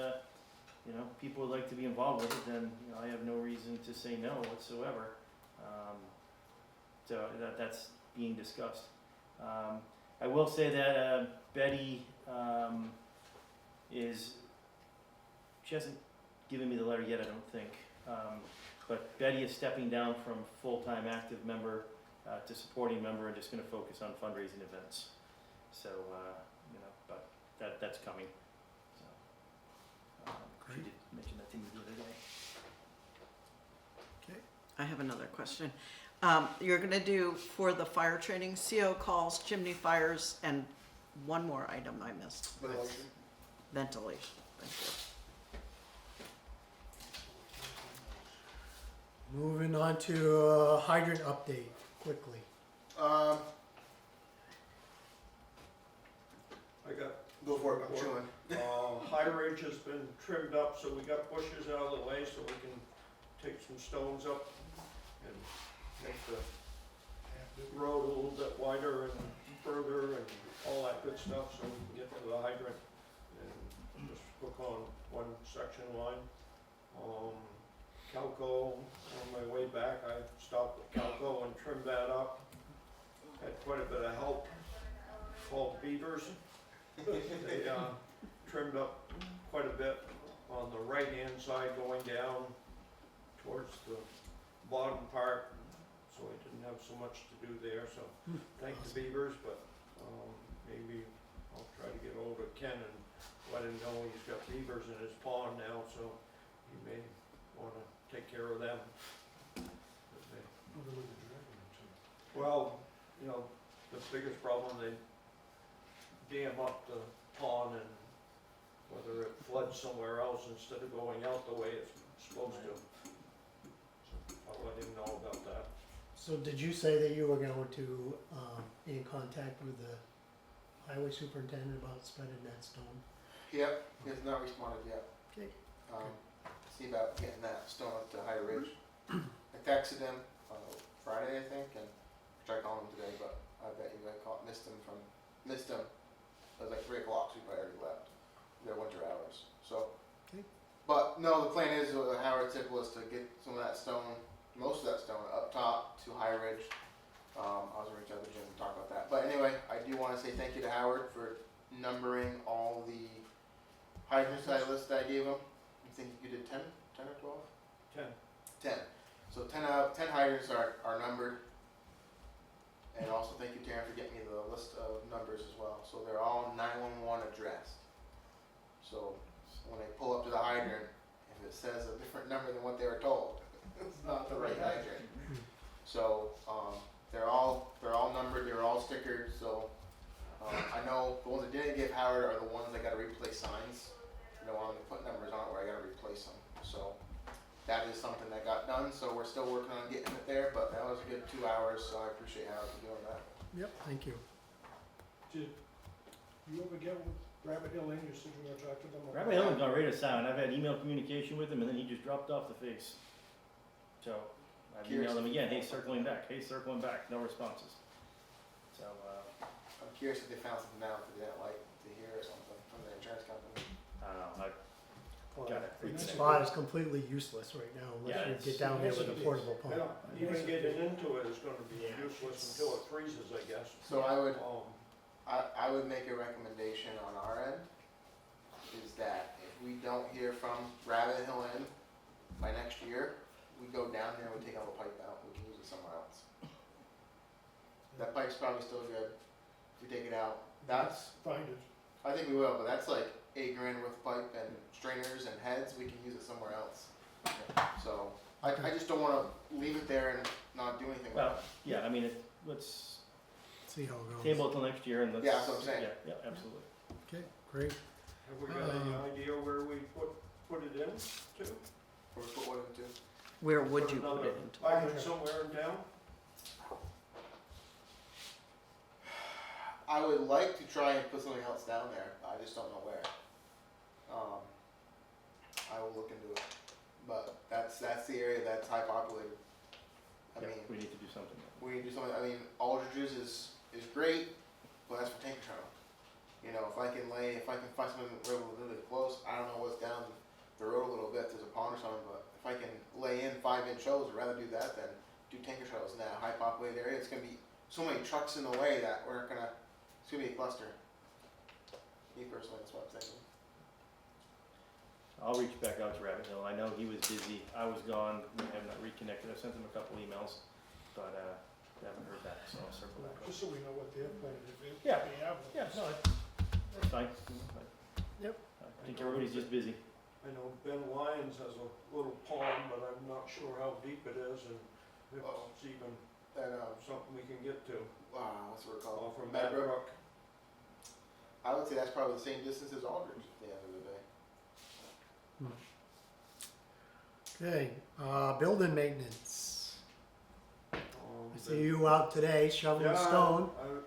people would like to be involved with it, then I have no reason to say no whatsoever. So that's being discussed. I will say that Betty she hasn't given me the letter yet, I don't think. But Betty is stepping down from full-time active member to supporting member and just gonna focus on fundraising events. So, you know, but that's coming. So, she Great. did mention that to me the other day. Okay. I have another question. You're gonna do for the fire training, CO calls, chimney fires, and one more item I missed. Ventilation. Ventilation. Thank you. Moving on to hydrant update quickly. I got, Go for it, I'm chewing. High Ridge has been trimmed up, so we got bushes out of the way, so we can take some stones up and make the road a little bit wider and further and all that good stuff, so we can get to the hydrant and just hook on one section line. Calco, on my way back, I stopped at Calco and trimmed that up. Had quite a bit of help, called beavers. They trimmed up quite a bit on the right-hand side going down towards the bottom part, so I didn't have so much to do there, so thank the beavers, but maybe I'll try to get hold of Ken and let him know he's got beavers in his pond now, so he may wanna take care of them. But they- Well, you know, the biggest problem, they dam up the pond and whether it floods somewhere else instead of going out the way it's supposed to. So I'll let him know about that. So did you say that you were going to be in contact with the highway superintendent about spreading that stone? Yep, he has not responded yet. Okay. See about getting that stone up to High Ridge. I texted him Friday, I think, and tried calling him today, but I bet you I missed him. It was like 3 o'clock, so he probably already left. Their winter hours. So, Okay. but no, the plan is what Howard said was to get some of that stone, most of that stone, up top to High Ridge. I was gonna reach out to Jim and talk about that. But anyway, I do want to say thank you to Howard for numbering all the hydrants I list that I gave him. I think you did 10 or 12? 10. So 10 hydrants are numbered. And also thank you, Taryn, for getting me the list of numbers as well. So they're all 911 addressed. So when they pull up to the hydrant, if it says a different number than what they were told, it's not the right hydrant. So they're all numbered, they're all stickered. So I know the ones that didn't give Howard are the ones that got to replace signs. You know, to put numbers on it where I got to replace them. So that is something that got done. So we're still working on getting it there, but that was a good 2 hours. So I appreciate Howard for doing that. Yep, thank you. Did you ever get with Rabbit Hill Inn? You said you were gonna talk to them? Rabbit Hill got ready to sound. I've had email communication with him, and then he just dropped off the face. So I've emailed him again. Hey, circling back. Hey, circling back. No responses. So I'm curious if they found something out that they didn't like to hear or something from the insurance company. I don't know. Well, Got it. The that's spot good. is completely useless right now Yeah, unless you it's- get down there with a it's- portable pump. Yeah, even getting into it is gonna be Yeah. useless until it freezes, I guess. So I would Um, make a recommendation on our end, is that if we don't hear from Rabbit Hill Inn by next year, we go down there, we take all the pipe out, we can use it somewhere else. That pipe's probably still good, if we take it out, that's, Find it. I think we will, but that's like $8,000 worth of pipe and strainers and heads, we can use it somewhere else. So, I just don't wanna leave it there and not do anything with well, it. yeah. I mean, let's See how it goes. table it till next year, and let's. Yeah, that's what I'm saying. Yeah, absolutely. Okay, great. have we got any idea where we put it in to? Or put one into. Where would you put it into? Hydrant somewhere in town? I would like to try and put something else down there, I just don't know where. I will look into it, but that's the area that's high populated. I Yeah, mean, we need to do something. we need to do something, I mean, Aldridge's is great, but that's for tank control. You know, if I can find something really close, I don't know what's down the road a little bit, there's a pond or something, but if I can lay in 5-inch hose, I'd rather do that than do tank controls in that high populated area. It's gonna be so many trucks in the way that it's gonna be a cluster. Me personally, that's what I'm thinking. I'll reach back out to Rabbit Hill. I know he was busy. I was gone. We have not reconnected. I sent him a couple emails, but haven't heard that, so I'll circle back. Just so we know what they're planning to do. Yeah. They have Yeah, this. no, that's fine. Yep. I think everybody's just busy. I know Ben Lyons has a little pond, but I'm not sure how deep it is and if it's even That, something we can get to. what's it called? Off from Mad Mad Brook. Brook. I would say that's probably the same distance as Aldridge at the end of the day. Okay, building maintenance. I see the- you out today shoveling stone. I'm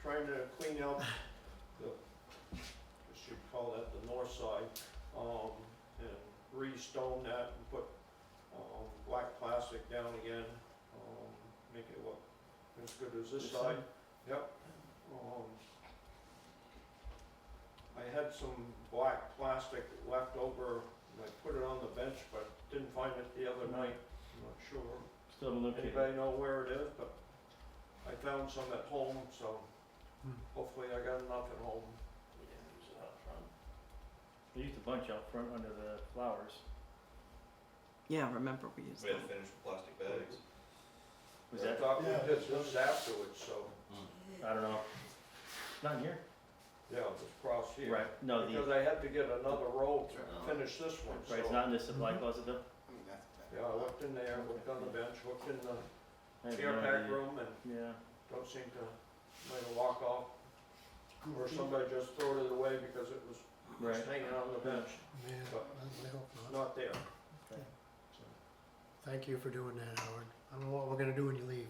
trying to clean out the, I guess you'd call that the north side, and re-stone that and put, black plastic down again, make it look as good as this This side. side? Yep. I had some black plastic left over, and I put it on the bench, but didn't find it the other night. I'm not sure. Still haven't located. Anybody know where it is, but I found some at home, so Hmm. hopefully I got enough at home. We didn't use it out front. They used a bunch out front under the flowers. Yeah, remember we used We had that. to finish with plastic bags. Was I that, thought we Yeah. did this afterwards, so, I don't know. Not in here? yeah, it was across here. Right, no, Because the, I had to get another roll to Oh. finish this one, right, it's so. not in the supply closet though? I mean, that's. Yeah, I looked in there, looked on the bench, looked in the I have air no pack idea. room, and Yeah, don't seem to, might have walked off. Or somebody just threw it away because it was right. just hanging on the bench, Man, But- I hope it's not. not there. Thank you for doing that, Howard. I don't know what we're gonna do when you leave.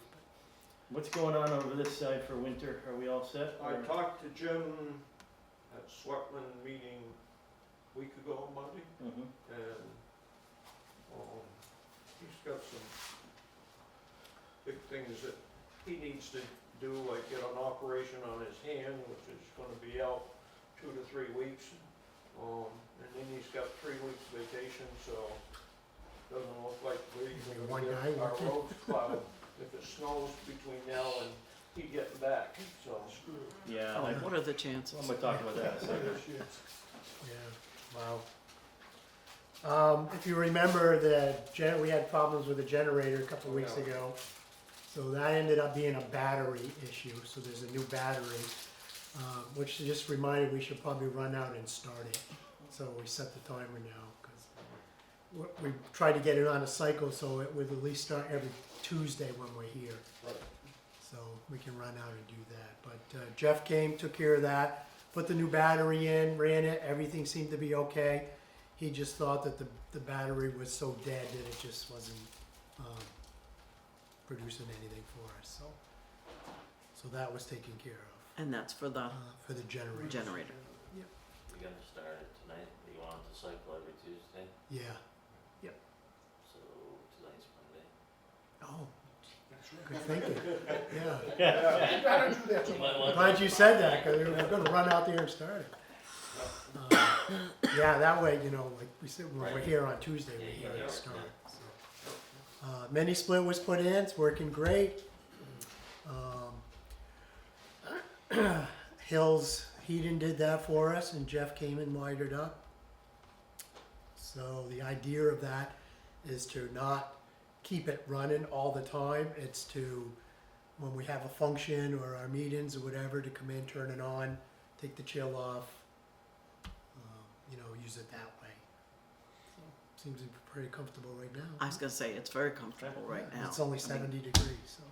What's going on over this side for winter? Are we all set? I or- talked to Jim at Sweatman meeting a week ago on Monday, Mhm. and, he's got some big things that he needs to do, like get an operation on his hand, which is gonna be out 2 to 3 weeks. And then he's got 3 weeks vacation, so doesn't look like we're even One gonna guy get our working? roads plowed if it snows between now and he getting back, so. Yeah, Oh, I- what are the chances? I'm gonna talk about that in a second. This year. Yeah, wow. If you remember we had problems with the generator a couple weeks Yeah. ago. So that ended up being a battery issue, so there's a new battery, which just reminded we should probably run out and start it. So we set the timer now, because we tried to get it on a cycle so it would at least start every Tuesday when we're here. Right. So we can run out and do that. But Jeff came, took care of that, put the new battery in, ran it, everything seemed to be okay. He just thought that the battery was so dead that it just wasn't producing anything for us, so that was taken care of And that's for the for the generator. generator. You're gonna start it tonight, you want it to cycle every Tuesday, Yeah. so tonight's Monday. Oh, That's right. good thinking. Yeah. I'd rather do that You to might I'm want glad you said that, because we're gonna run out there and start it. Yeah, that way, like we said, when we're Right. here on Tuesday, we're Yeah, here yeah, to start. yeah. So. Mini split was put in, it's working great. Hills Heating did that for us, and Jeff came and wired up. So the idea of that is to not keep it running all the time. It's to, when we have a function or our meetings or whatever, to come in, turn it on, take the chill off, use it that way. So, seems to be pretty comfortable right now. I was gonna say, it's very comfortable right now. It's only I mean, 70 degrees, so.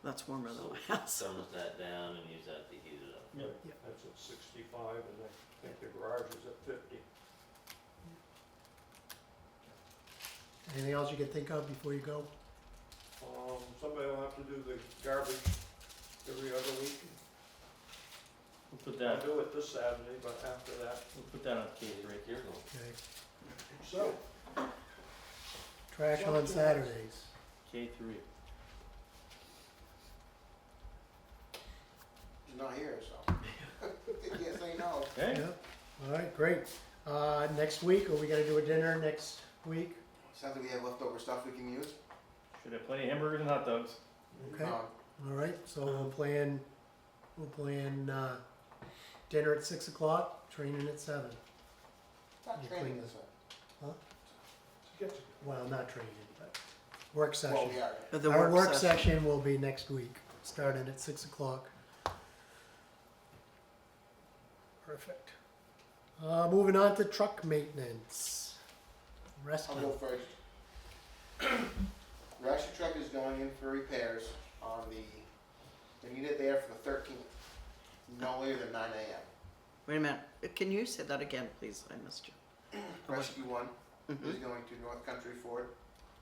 That's warmer than So my house. thermostat down and use that to heat it up. Yeah. That's at 65, and I think the garage is at 50. Anything else you can think of before you go? Somebody will have to do the garbage every other week. We'll put I'll that, do it this Saturday, but after that, we'll put that on K3. Right here, go. Okay. So, Trash on Saturdays. K3. He's not here, so. You can't say no. Okay? Yeah. All right, great. Next week, are we gonna do a dinner next week? Sounds like we have leftover stuff we can use. Should have plenty of hamburgers and hot dogs. Okay. Um, All right, so we'll plan dinner at 6 o'clock, training at 7. Not You training clean this this up. get to, Well, not training, but Work Well, session. we are. The Our work session will be next week, starting at 6 o'clock. Perfect. Moving on to truck maintenance. I'll Rescue. go first. Rescue truck is going in for repairs on they need it there for the 13th, no later than 9 a.m. Wait a minute, can you say that again, please? I missed you. Rescue 1 Mhm. is going to North Country Ford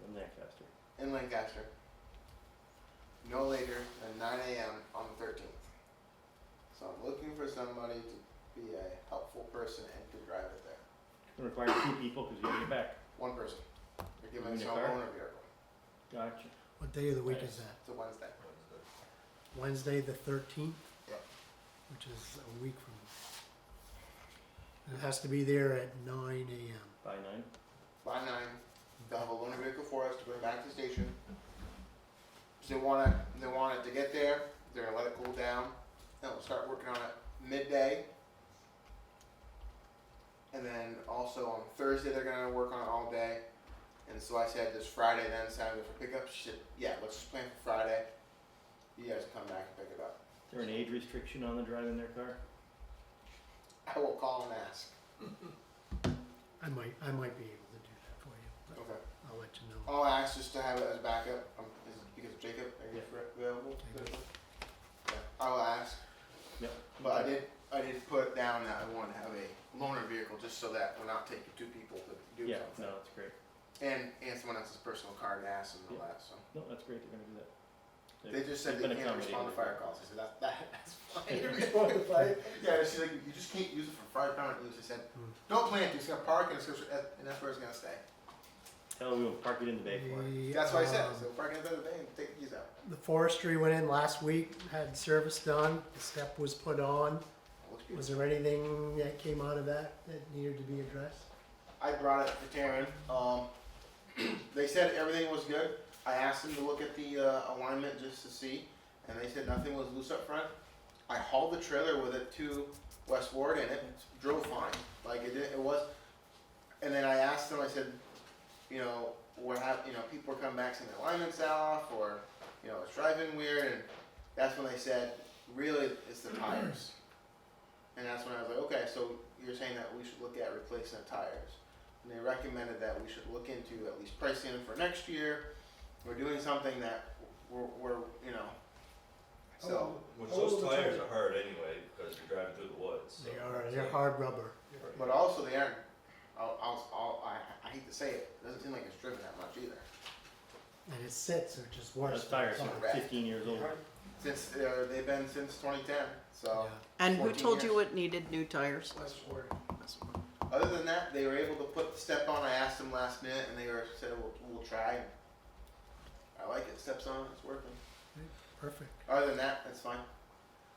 In Lancaster. in Lancaster, no later than 9 a.m. on the 13th. So I'm looking for somebody to be a helpful person and to drive it there. It requires 2 people because you gotta get back. One person. They're giving us In a your car? loaner vehicle. Gotcha. What day of the week is that? It's a Wednesday. Wednesday, the 13th? Yep. Which is a week from now. It has to be there at 9 a.m. By 9. By 9, they'll have a loaner vehicle for us to bring back to the station. So they want it to get there, they're gonna let it cool down, then we'll start working on it midday. And then also on Thursday, they're gonna work on it all day. And so I said this Friday then, Saturday for pickup, she said, yeah, let's just plan for Friday. You guys come back and pick it up. Is there an age restriction on the driving their car? I will call and ask. I might be able to do that for you, but Okay. I'll let you know. I'll ask just to have it as backup, because Jacob, are you available? Jacob. Yeah, I'll ask. Yep. But I did put down that I want to have a loaner vehicle just so that we're not taking 2 people to do Yeah, something. no, that's great. And someone else's personal car gas and all Yeah. that, so. No, that's great, they're gonna do that. They just said They've they been can't respond to accommodating. fire calls. I said, that's fine. Respond to fire. Yeah, she's like, you just can't use it for fire department use. I said, Hmm. don't plan to, it's gonna park and it's gonna, and that's where it's gonna stay. Tell them we'll park it in the bay for it. That's what I said, Um, so park it in the bay and take the keys out. The forestry went in last week, had service done, the step was put on. Looks beautiful. Was there anything that came out of that needed to be addressed? I brought it for Taryn. They said everything was good. I asked them to look at the alignment just to see, and they said nothing was loose up front. I hauled the trailer with it to West Ward, and it drove fine. Like it was. And then I asked them. I said, you know, people are coming back saying the alignment's off, or it's driving weird, and that's when they said, really, it's the tires. And that's when I was like, okay, so you're saying that we should look at replacing the tires. And they recommended that we should look into at least pricing them for next year. We're doing something that we're so. Which How old those are the tires tires? are hard anyway, because you're driving through the woods. so They're hard rubber. But also they aren't, I hate to say it, it doesn't seem like it's driven that much either. And it sits, which is worse. Those tires than are the Right. 15 years old. Since, they've been since 2010, so. car. And who 14 told you years. it needed new tires? That's where. Other than that, they were able to put the step on, I asked them last minute and they said we'll try. I like it, steps on, it's working. Yeah, perfect. Other than that, that's fine.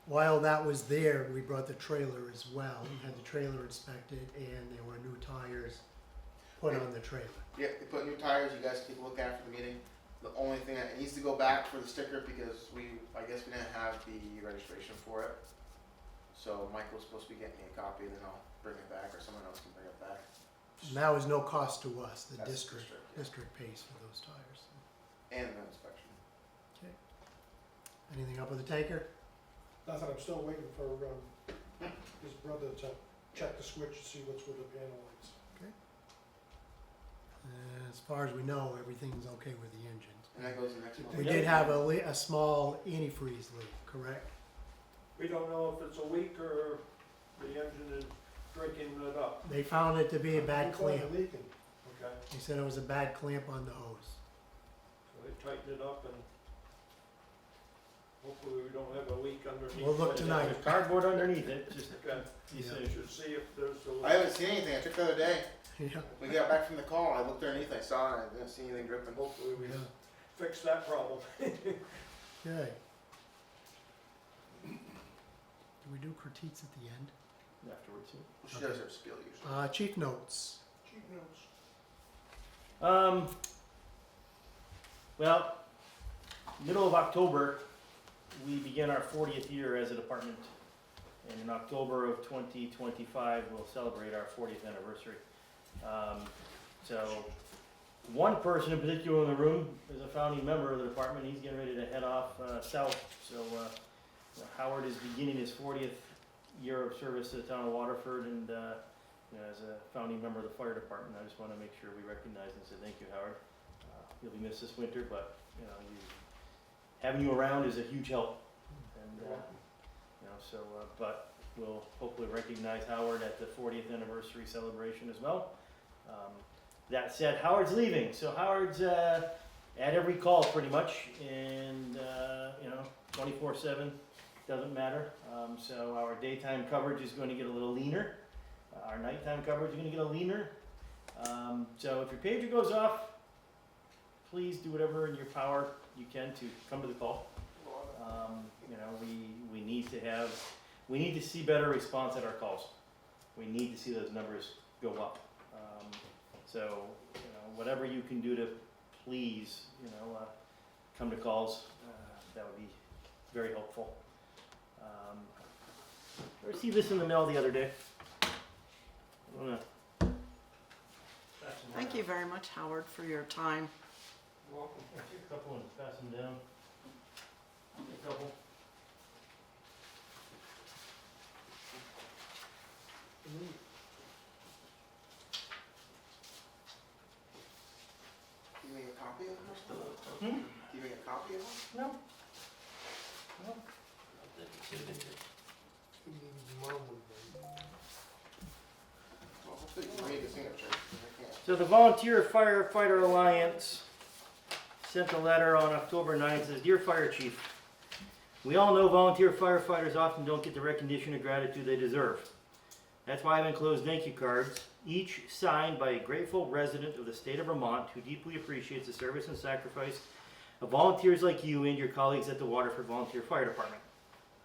While that was there, we brought the trailer as well. We had the trailer inspected and there were new tires put on the trailer. Yeah, they put new tires, you guys can take a look after the meeting. The only thing that it needs to go back for the sticker because I guess we didn't have the registration for it. So Mike was supposed to be getting me a copy, then I'll bring it back or someone else can bring it back. And that was no cost to us. The That's district yeah. district pays for those tires. And the inspection. Okay. Anything up with the tanker? Nothing, I'm still waiting for, his brother to check the switch and see what's with the panel lights. As far as we know, everything's okay with the engine. And that goes in next month. We did have a small antifreeze leak, correct? We don't know if it's a leak or the engine is drinking it up, They found it to be a bad Keep on clamp. leaking. okay? They said it was a bad clamp on the hose. So they tighten it up and hopefully we don't have a leak underneath. We'll look it. tonight. There's cardboard underneath it, just Okay, you Yeah. say, you should see if there's a leak. I haven't seen anything. I took the other day. Yeah. We got back from the call. I looked underneath. I saw it. I didn't see anything dripping. Hopefully we Yeah. fix that problem. Okay. Do we do critiques at the end? afterwards. Yeah. She does her spiel usually. Chief notes. Cheap notes. Well, middle of October, we begin our 40th year as a department. And in October of 2025, we'll celebrate our 40th anniversary. So One person in particular in the room is a founding member of the department. He's getting ready to head off south. So Howard is beginning his 40th year of service to the town of Waterford, and as a founding member of the fire department, I just want to make sure we recognize and say thank you, Howard. You'll be missed this winter, but having you around is a huge help. And but we'll hopefully recognize Howard at the 40th anniversary celebration as well. That said, Howard's leaving, so Howard's at every call pretty much, and 24/7, doesn't matter. So our daytime coverage is going to get a little leaner. Our nighttime coverage is going to get a leaner. So if your pager goes off, please do whatever in your power you can to come to the call. We need to see better response at our calls. We need to see those numbers go up. So whatever you can do to please, come to calls, that would be very helpful. I received this in the mail the other day. I'm gonna pass them Thank you very much, Howard, for your time. Welcome. I'll take a couple and pass them down. I'll take a couple. Do you make a copy of them or something? Hmm? Do you make a copy of them? No. Then you give it to- Well, hopefully you can read the signature. I can't. So the Volunteer Firefighter Alliance sent a letter on October 9th. Says, "Dear Fire Chief, we all know volunteer firefighters often don't get the recognition and gratitude they deserve. That's why I've enclosed thank you cards, each signed by a grateful resident of the state of Vermont who deeply appreciates the service and sacrifice of volunteers like you and your colleagues at the Waterford Volunteer Fire Department.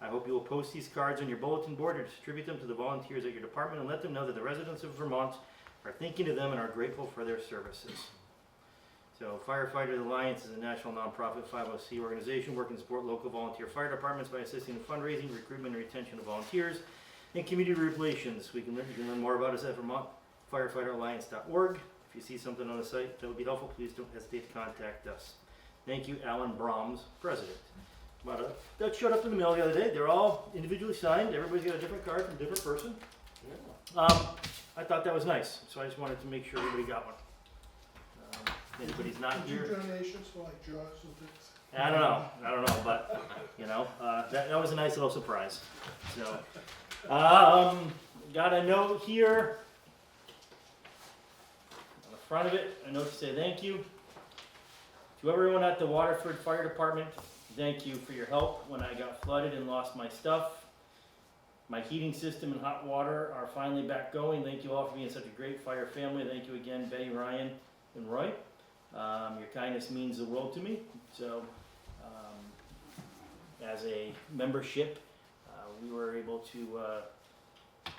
I hope you will post these cards on your bulletin board or distribute them to the volunteers at your department and let them know that the residents of Vermont are thinking of them and are grateful for their services." So Firefighters Alliance is a national nonprofit 501c organization working to support local volunteer fire departments by assisting in fundraising, recruitment, and retention of volunteers, and community relations. You can learn more about us at VermontFirefighterAlliance.org. If you see something on the site that would be helpful, please don't hesitate to contact us. Thank you, Alan Brahms, President. That showed up in the mail the other day. They're all individually signed. Everybody's got a different card from a different person. I thought that was nice, so I just wanted to make sure everybody got one. Anybody's not Do you here. donations for like jars and things? I don't know, but that was a nice little surprise. So, got a note here on the front of it. A note to say thank you to everyone at the Waterford Fire Department. Thank you for your help when I got flooded and lost my stuff. My heating system and hot water are finally back going. Thank you all for being such a great fire family. Thank you again, Betty, Ryan, and Roy. Your kindness means the world to me. So, as a membership, we were able to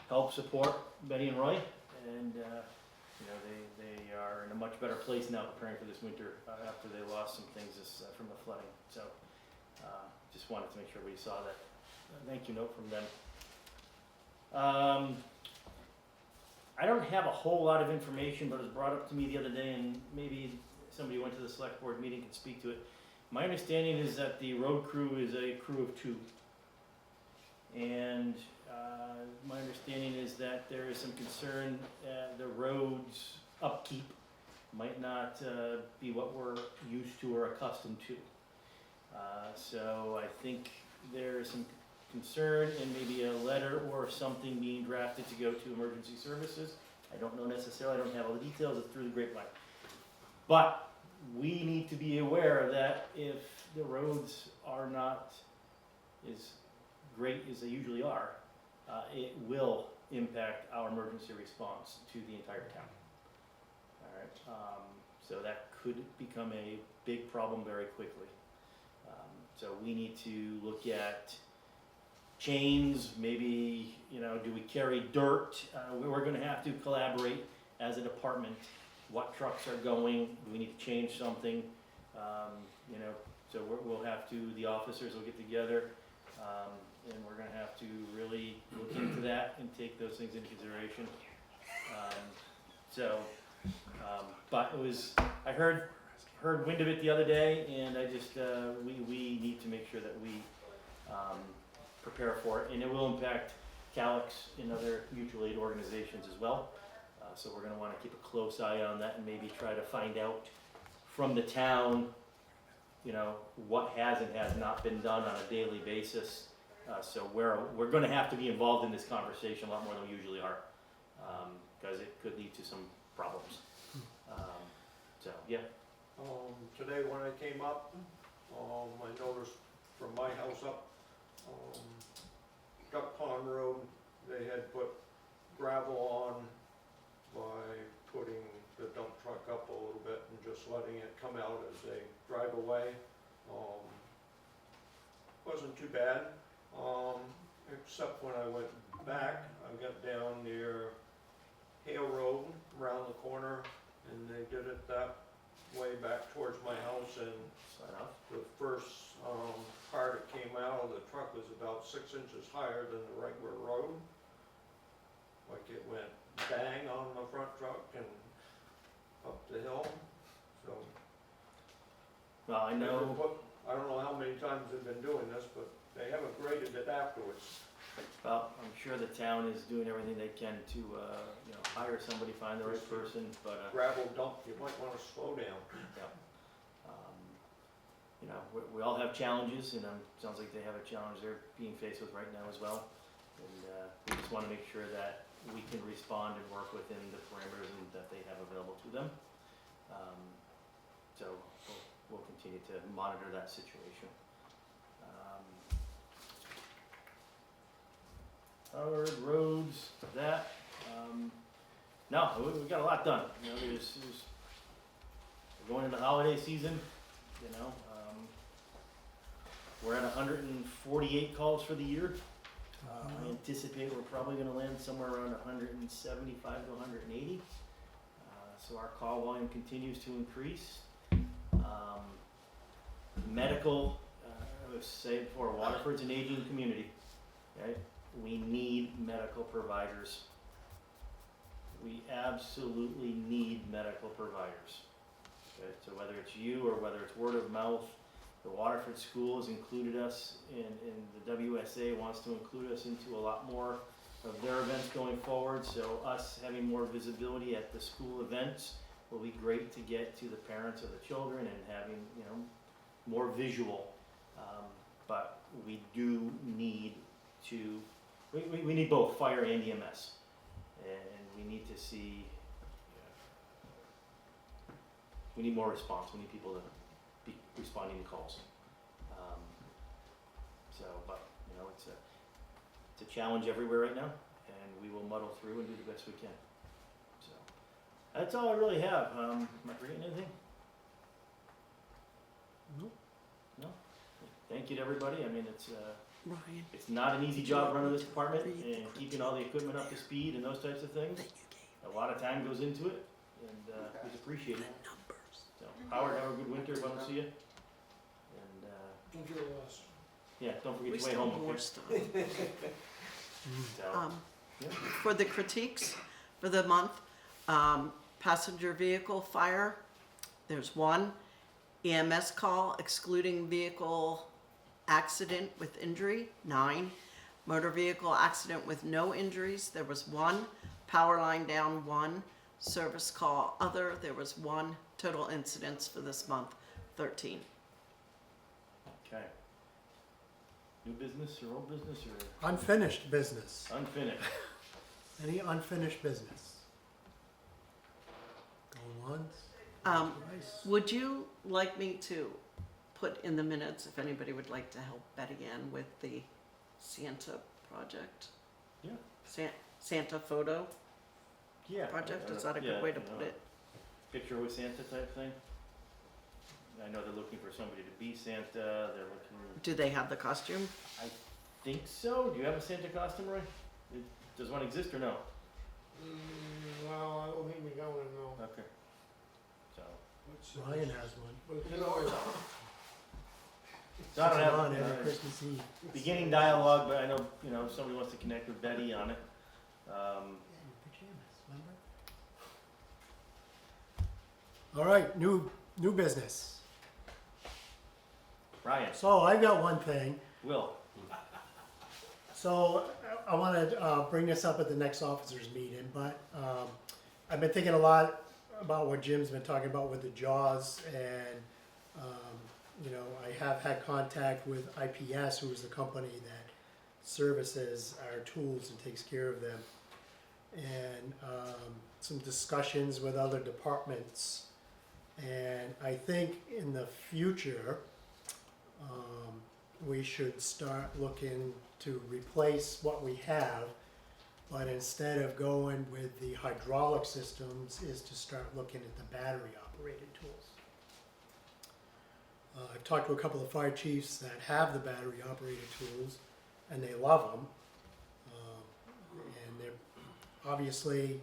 help support Betty and Roy, and they are in a much better place now preparing for this winter after they lost some things from the flooding. So, just wanted to make sure everybody saw that thank you note from them. I don't have a whole lot of information, but it was brought up to me the other day, and maybe somebody who went to the select board meeting can speak to it. My understanding is that the road crew is a crew of 2. And my understanding is that there is some concern the road's upkeep might not be what we're used to or accustomed to. So I think there is some concern and maybe a letter or something being drafted to go to emergency services. I don't know necessarily, I don't have all the details, it's through the grapevine. But we need to be aware that if the roads are not as great as they usually are, it will impact our emergency response to the entire town. All right, so that could become a big problem very quickly. So we need to look at chains, maybe, do we carry dirt? We're gonna have to collaborate as a department. What trucks are going? Do we need to change something? So we'll have to, the officers will get together, and we're gonna have to really look into that and take those things into consideration. So But it was, I heard wind of it the other day, and I just, we need to make sure that we prepare for it, and it will impact Calix and other mutual aid organizations as well. So we're gonna wanna keep a close eye on that and maybe try to find out from the town, you know, what has and has not been done on a daily basis. So we're gonna have to be involved in this conversation a lot more than we usually are, because it could lead to some problems. So, yeah. Today when I came up, I noticed from my house up, Duck Pond Road, they had put gravel on by putting the dump truck up a little bit and just letting it come out as they drive away. Wasn't too bad, except when I went back, I got down near Hale Road around the corner, and they did it that way back towards my house, and Sign off. the first car that came out of the truck was about 6 inches higher than the regular road. Like it went bang on the front truck and up the hill, so. Well, I know, I don't know how many times they've been doing this, but they haven't graded it afterwards. well, I'm sure the town is doing everything they can to, you know, hire somebody, find the right person, but, Gravel dump, you might wanna slow down. you know, we all have challenges, and sounds like they have a challenge they're being faced with right now as well. And we just want to make sure that we can respond and work within the parameters and that they have available to them. So we'll continue to monitor that situation. Howard, roads, that. No, we got a lot done. You know, we're going into holiday season. You know, we're at 148 calls for the year. I anticipate we're probably going to land somewhere around 175 to 180. So our call volume continues to increase. Medical, I was saying before, Waterford's an aging community. Okay? We need medical providers. We absolutely need medical providers. Okay? So whether it's you or whether it's word of mouth, the Waterford School has included us, and the WSA wants to include us into a lot more of their events going forward. So us having more visibility at the school events will be great to get to the parents of the children and having, you know, more visual. But we do need to, we need both fire and EMS. And we need to see, we need more response. We need people to be responding to calls. But you know, it's a challenge everywhere right now, and we will muddle through and do the best we can. So that's all I really have. Am I forgetting anything? Nope. No. Thank you to everybody. I mean, Ryan, it's not an easy job running this department and keeping all the equipment up to speed and those types of things. A lot of time goes into it, and it's appreciated. So, Howard, have a good winter if I don't see you. And Don't get lost. yeah, don't forget we your way still home. have more Okay? stuff. So, yeah. For the critiques for the month, passenger vehicle fire, there's one. EMS call excluding vehicle accident with injury, 9. Motor vehicle accident with no injuries, there was 1. Power line down, 1. Service call other, there was 1. Total incidents for this month, 13. Okay. New business or old business or Unfinished business. unfinished? Any unfinished business? Going once, twice. Would you like me to put in the minutes if anybody would like to help Betty Ann with the Santa project? Yeah. Santa photo Yeah. project, is that a good way to put it? Picture with Santa type thing. I know they're looking for somebody to be Santa. They're looking. Do they have the costume? I think so. Do you have a Santa costume, Roy? Does one exist or no? Well, I don't think we got one, no. Okay. So. Ryan has one. But, you know, So I don't Puts it have on every Christmas Eve. beginning dialogue, but I know, you know, if somebody wants to connect with Betty on it. Yeah, your pajamas, remember? All right, new business. Ryan, So I've got one thing. Will, So I want to bring this up at the next officers meeting, but I've been thinking a lot about what Jim's been talking about with the JAWS, and you know, I have had contact with IPS, who is the company that services our tools and takes care of them, and some discussions with other departments. And I think in the future, we should start looking to replace what we have, but instead of going with the hydraulic systems, is to start looking at the battery operated tools. I've talked to a couple of fire chiefs that have the battery operated tools, and they love them. And they're obviously,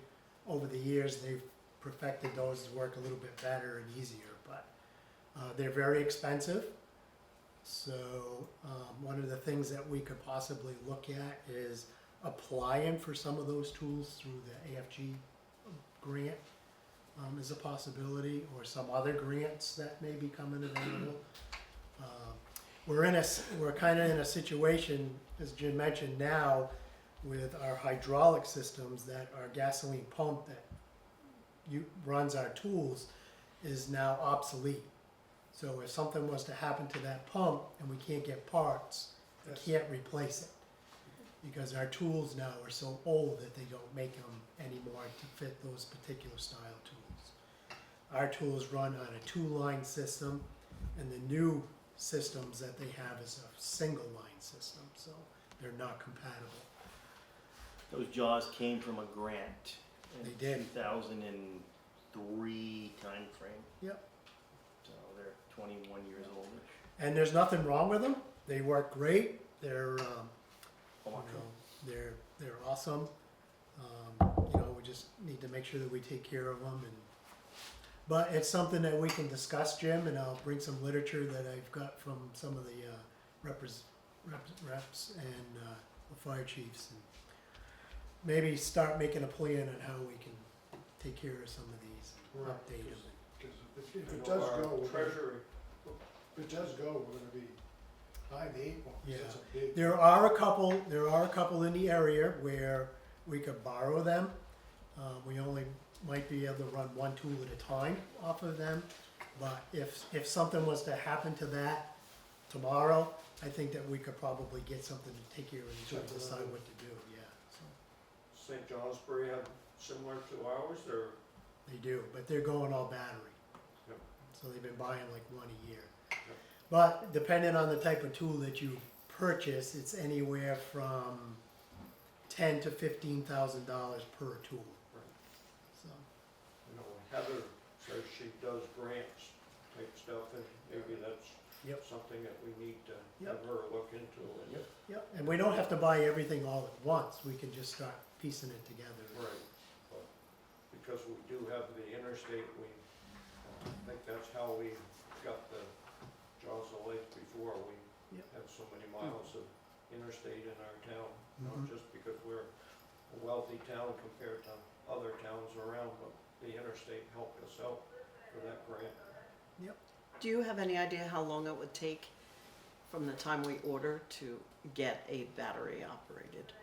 over the years, they've perfected those to work a little bit better and easier, but they're very expensive. So one of the things that we could possibly look at is applying for some of those tools through the AFG grant is a possibility, or some other grants that may be coming available. We're kind of in a situation, as Jim mentioned now, with our hydraulic systems, that our gasoline pump that runs our tools is now obsolete. So if something was to happen to that pump and we can't get parts, we can't replace it. Because our tools now are so old that they don't make them anymore to fit those particular style tools. Our tools run on a 2-line system, and the new systems that they have is a single-line system, so they're not compatible. those JAWS came from a grant in They did. 2003 timeframe. Yep. So they're 21 years oldish. And there's nothing wrong with them. They work great. They're Oh, my you know, they're awesome. You know, we just need to make sure that we take care of them. But it's something that we can discuss, Jim, and I'll bring some literature that I've got from some of the reps and the fire chiefs, and maybe start making a plan on how we can take care of some of these and Right. update them. Because if it You know, does our go, we're gonna- treasury, if it does go, we're gonna be behind the 8 ball. 'Cause Yeah. It's a big. There are a couple in the area where we could borrow them. We only might be able to run one tool at a time off of them. But if something was to happen to that tomorrow, I think that we could probably get something to take care of and sort of decide what to do, yeah. So St. Johnsbury have similar to ours, or? they do, but they're going all battery. Yep. So they've been buying like one a year. Yep. But depending on the type of tool that you purchase, it's anywhere from $10,000 to $15,000 per tool. So, You know, Heather says she does grants type stuff, and maybe that's Yep. something that we need to Yep. have her look into. And- yeah, and we don't have to buy everything all at once. We can just start piecing it together. Right, but because we do have the interstate, I think that's how we got the Jaws of Lake before. We Yep. had so many miles of interstate in our town, not Mhm. just because we're a wealthy town compared to other towns around, but the interstate helped us out for that grant. Do you have any idea how long it would take from the time we order to get a battery operated,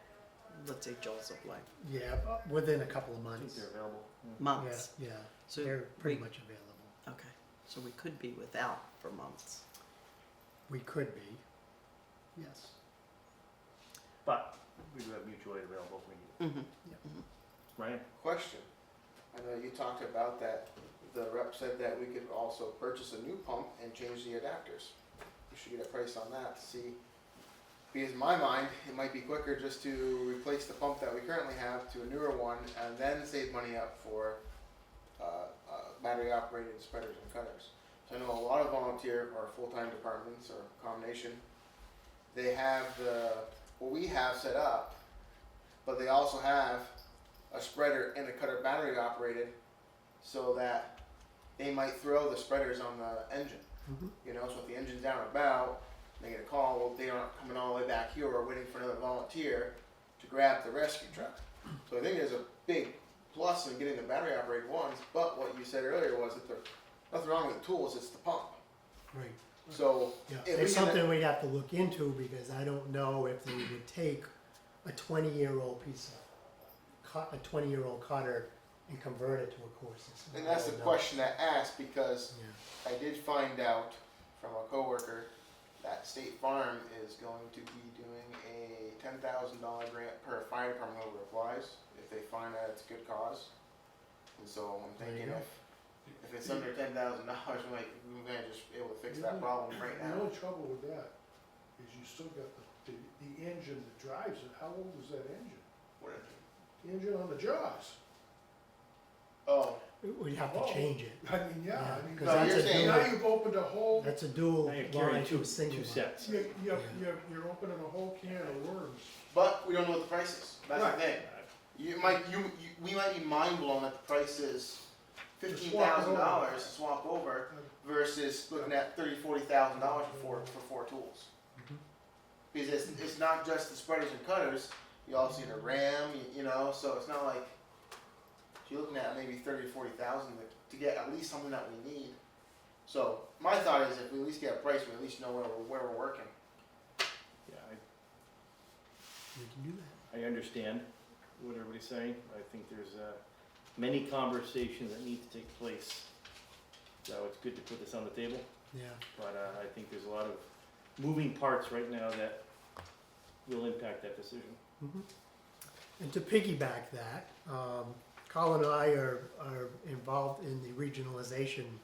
let's say Jaws of Life? Yeah, within a couple of I think months. they're available. Months? Yeah, yeah, So they're pretty we- much available. Okay, so we could be without for months. We could be, yes. But we do have mutual aid available if we need Mm-hmm. it. Ryan? Question. I know you talked about that, the rep said that we could also purchase a new pump and change the adapters. We should get a price on that to see, because in my mind, it might be quicker just to replace the pump that we currently have to a newer one and then save money up for battery operated spreaders and cutters. So I know a lot of volunteer or full-time departments or combination, they have what we have set up, but they also have a spreader and a cutter battery operated, so that they might throw the spreaders on the engine. Mhm. You know, so if the engine's down and about, they get a call, well, they aren't coming all the way back here or waiting for another volunteer to grab the rescue truck. So I think there's a big plus in getting the battery operated ones, but what you said earlier was that there's nothing wrong with the tools, it's the pump. Right. So, Yeah, if we it's can- something we'd have to look into because I don't know if they would take a 20-year-old piece of, a 20-year-old cutter and convert it to a core system. and I that's the don't know. question I asked, because Yeah, I did find out from a coworker that State Farm is going to be doing a $10,000 grant per fire department who applies if they find that it's a good cause. And so I'm There you thinking go. if it's under $10,000, we're gonna just be able to fix that The problem right The now. only trouble with that is you still got the engine that drives it. How old is that engine? What is The engine on the Jaws. Oh, we'd have to Oh. change it. I mean, yeah, I mean, 'Cause No, that's you're a saying- now dual, you've opened a whole, that's a dual Now you're carrying line to a single two line. sets. you're opening a whole can of worms. but we don't know what the price is. That's Right. the thing. We might be mind blown that the price is To swap $15,000 to swap over versus looking at $30,000-$40,000 for four tools. Mhm. Because it's not just the spreaders and cutters. You also need a ram. You know, so it's not like you're looking at maybe 30 or 40,000 to get at least something that we need. So my thought is, if we at least get a price, we at least know where we're working. Yeah, We can do that. I understand what everybody's saying. I think there's many conversations that need to take place. So it's good to put this on the table, Yeah. but I think there's a lot of moving parts right now that will impact that decision. Mhm. And to piggyback that, Colin and I are involved in the regionalization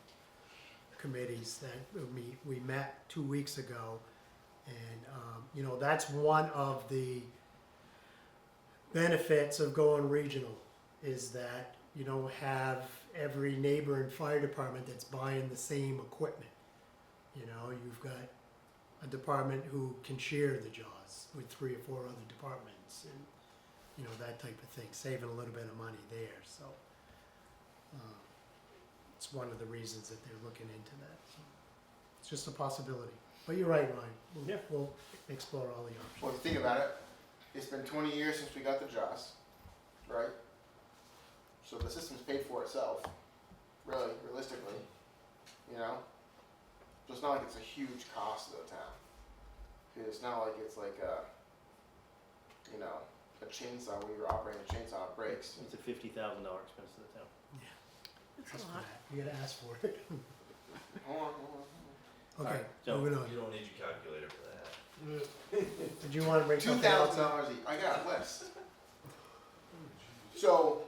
committees that we met 2 weeks ago. And, you know, that's one of the benefits of going regional, is that you don't have every neighbor and fire department that's buying the same equipment. You know, you've got a department who can share the jaws with 3 or 4 other departments, and you know, that type of thing, saving a little bit of money there. So it's one of the reasons that they're looking into that. So it's just a possibility. But you're right, Ryan. Yeah. We'll explore all the options. Well, if you think about it, it's been 20 years since we got the Jaws, right? So the system's paid for itself, really, realistically, you know? So it's not like it's a huge cost to the town. It's not like it's like a, you know, a chainsaw where you're operating a chainsaw, it breaks. It's a $50,000 expense to the town. It's Ask a for lot. that. You gotta ask for it. Hold on. Okay, Alright, so- moving on. You don't need your calculator for that. Did you want to bring something else up? $2,000 each, I got a list. So,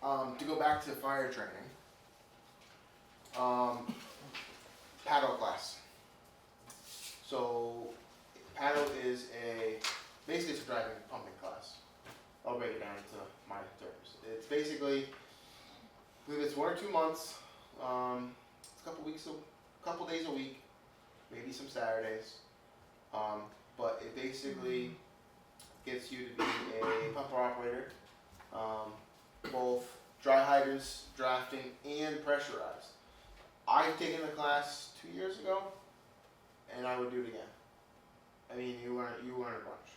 to go back to fire training, paddle class. So, paddle is basically it's a driving pumping class. I'll break it down into my terms. It's basically, I believe it's 1 or 2 months, it's a couple days a week, maybe some Saturdays. But it basically gets you to be a pumper operator, both dry hydrants, drafting, and pressurized. I've taken the class 2 years ago, and I would do it again. I mean, you learn a bunch.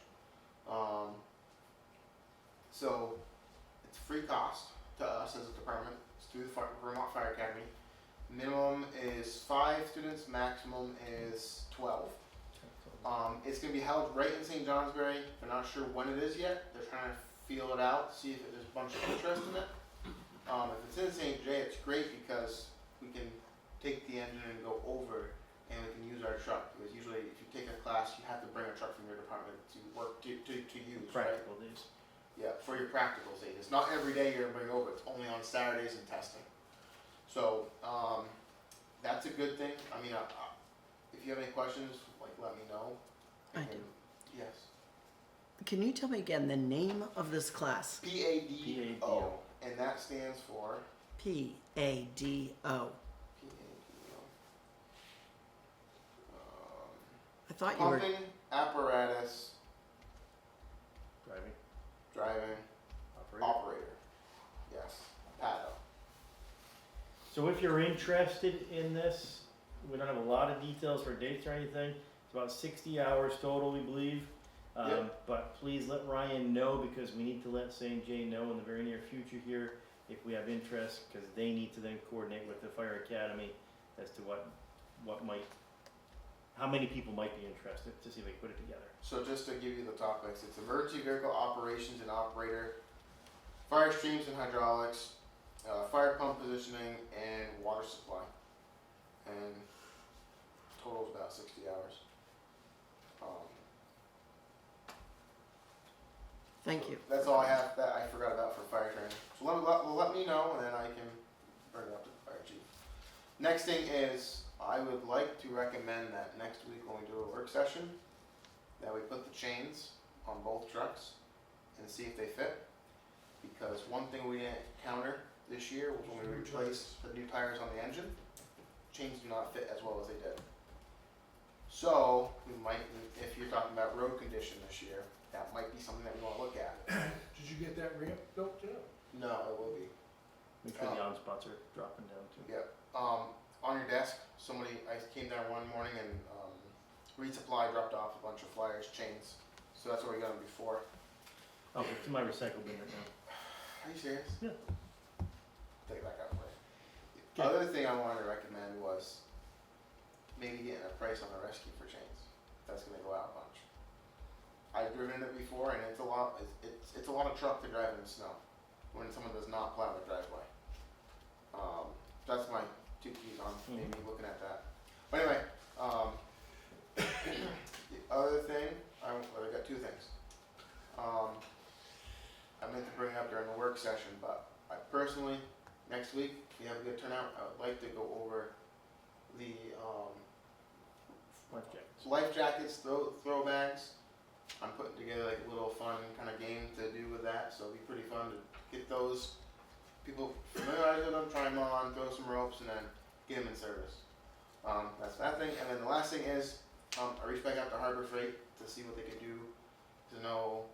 So it's free cost to us as a department. It's through the Vermont Fire Academy. Minimum is 5 students, maximum is 12. It's going to be held right in St. Johnsbury. They're not sure when it is yet. They're trying to feel it out, see if there's a bunch of interest in it. If it's in St. J, it's great because we can take the engine and go over, and we can use our truck. Because usually, if you take a class, you have to bring a truck from your department to work to use, right? Practical days. Yeah, for your practical days. It's not every day you're gonna bring over. It's only on Saturdays and testing. So that's a good thing. I mean, if you have any questions, like let me know. I can- do. Yes. Can you tell me again the name of this class? PADO, and that stands for PADO. PADO. I thought you were. Pumping apparatus Driving, driving operator. operator. Yes, PADO. So if you're interested in this, we don't have a lot of details for dates or anything. It's about 60 hours total, we believe. Yep. But please let Ryan know, because we need to let St. J know in the very near future here if we have interest, because they need to then coordinate with the fire academy as to how many people might be interested, to see if they can put it together. So just to give you the topics, it's emergency vehicle operations and operator, fire streams and hydraulics, fire pump positioning, and water supply. And total is about 60 hours. Thank So you. That's all I have that I forgot about for fire training. So let me know, and then I can bring it up to the fire chief. Next thing is, I would like to recommend that next week when we do a work session, that we put the chains on both trucks and see if they fit. Because one thing we didn't counter this year was when we replaced the new tires on the engine, chains do not fit as well as they did. So, we might, if you're talking about road condition this year, that might be something that we wanna look at. Did you get that ramp built yet? No, it will be. Make sure the on-spots are dropping down too. Yep. On your desk, I came down one morning and, Resupply dropped off a bunch of flyers, chains. So that's where we got them before. Oh, it's in my recycle bin right now. Are you serious? Yeah. Take it back out for you. The Okay. other thing I wanted to recommend was maybe getting a price on the rescue for chains. That's gonna go out a bunch. I've driven it before and it's a lot of truck to drive in the snow when someone does not plow the driveway. That's my 2 keys on maybe looking at that. But anyway, the other thing, I got 2 things. I meant to bring up during the work session, but I personally, next week, if we have a good turnout, I would like to go over the Life jackets. life jackets, throw bags. I'm putting together like a little fun kind of game to do with that, so it'll be pretty fun to get those people familiarized with them, try them on, throw some ropes, and then get them in service. That's that thing, and then the last thing is, I reached back out to Harbor Freight to see what they could do to know.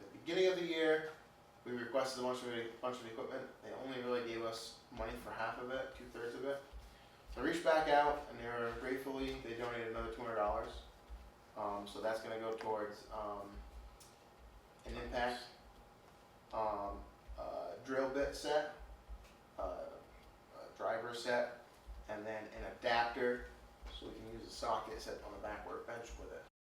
At the beginning of the year, we requested a bunch of equipment. They only really gave us money for half of it, 2/3 of it. So I reached back out, and they donated another $200. So that's gonna go towards an impact, drill bit set, a driver set, and then an adapter so we can use a socket set on the back workbench with it.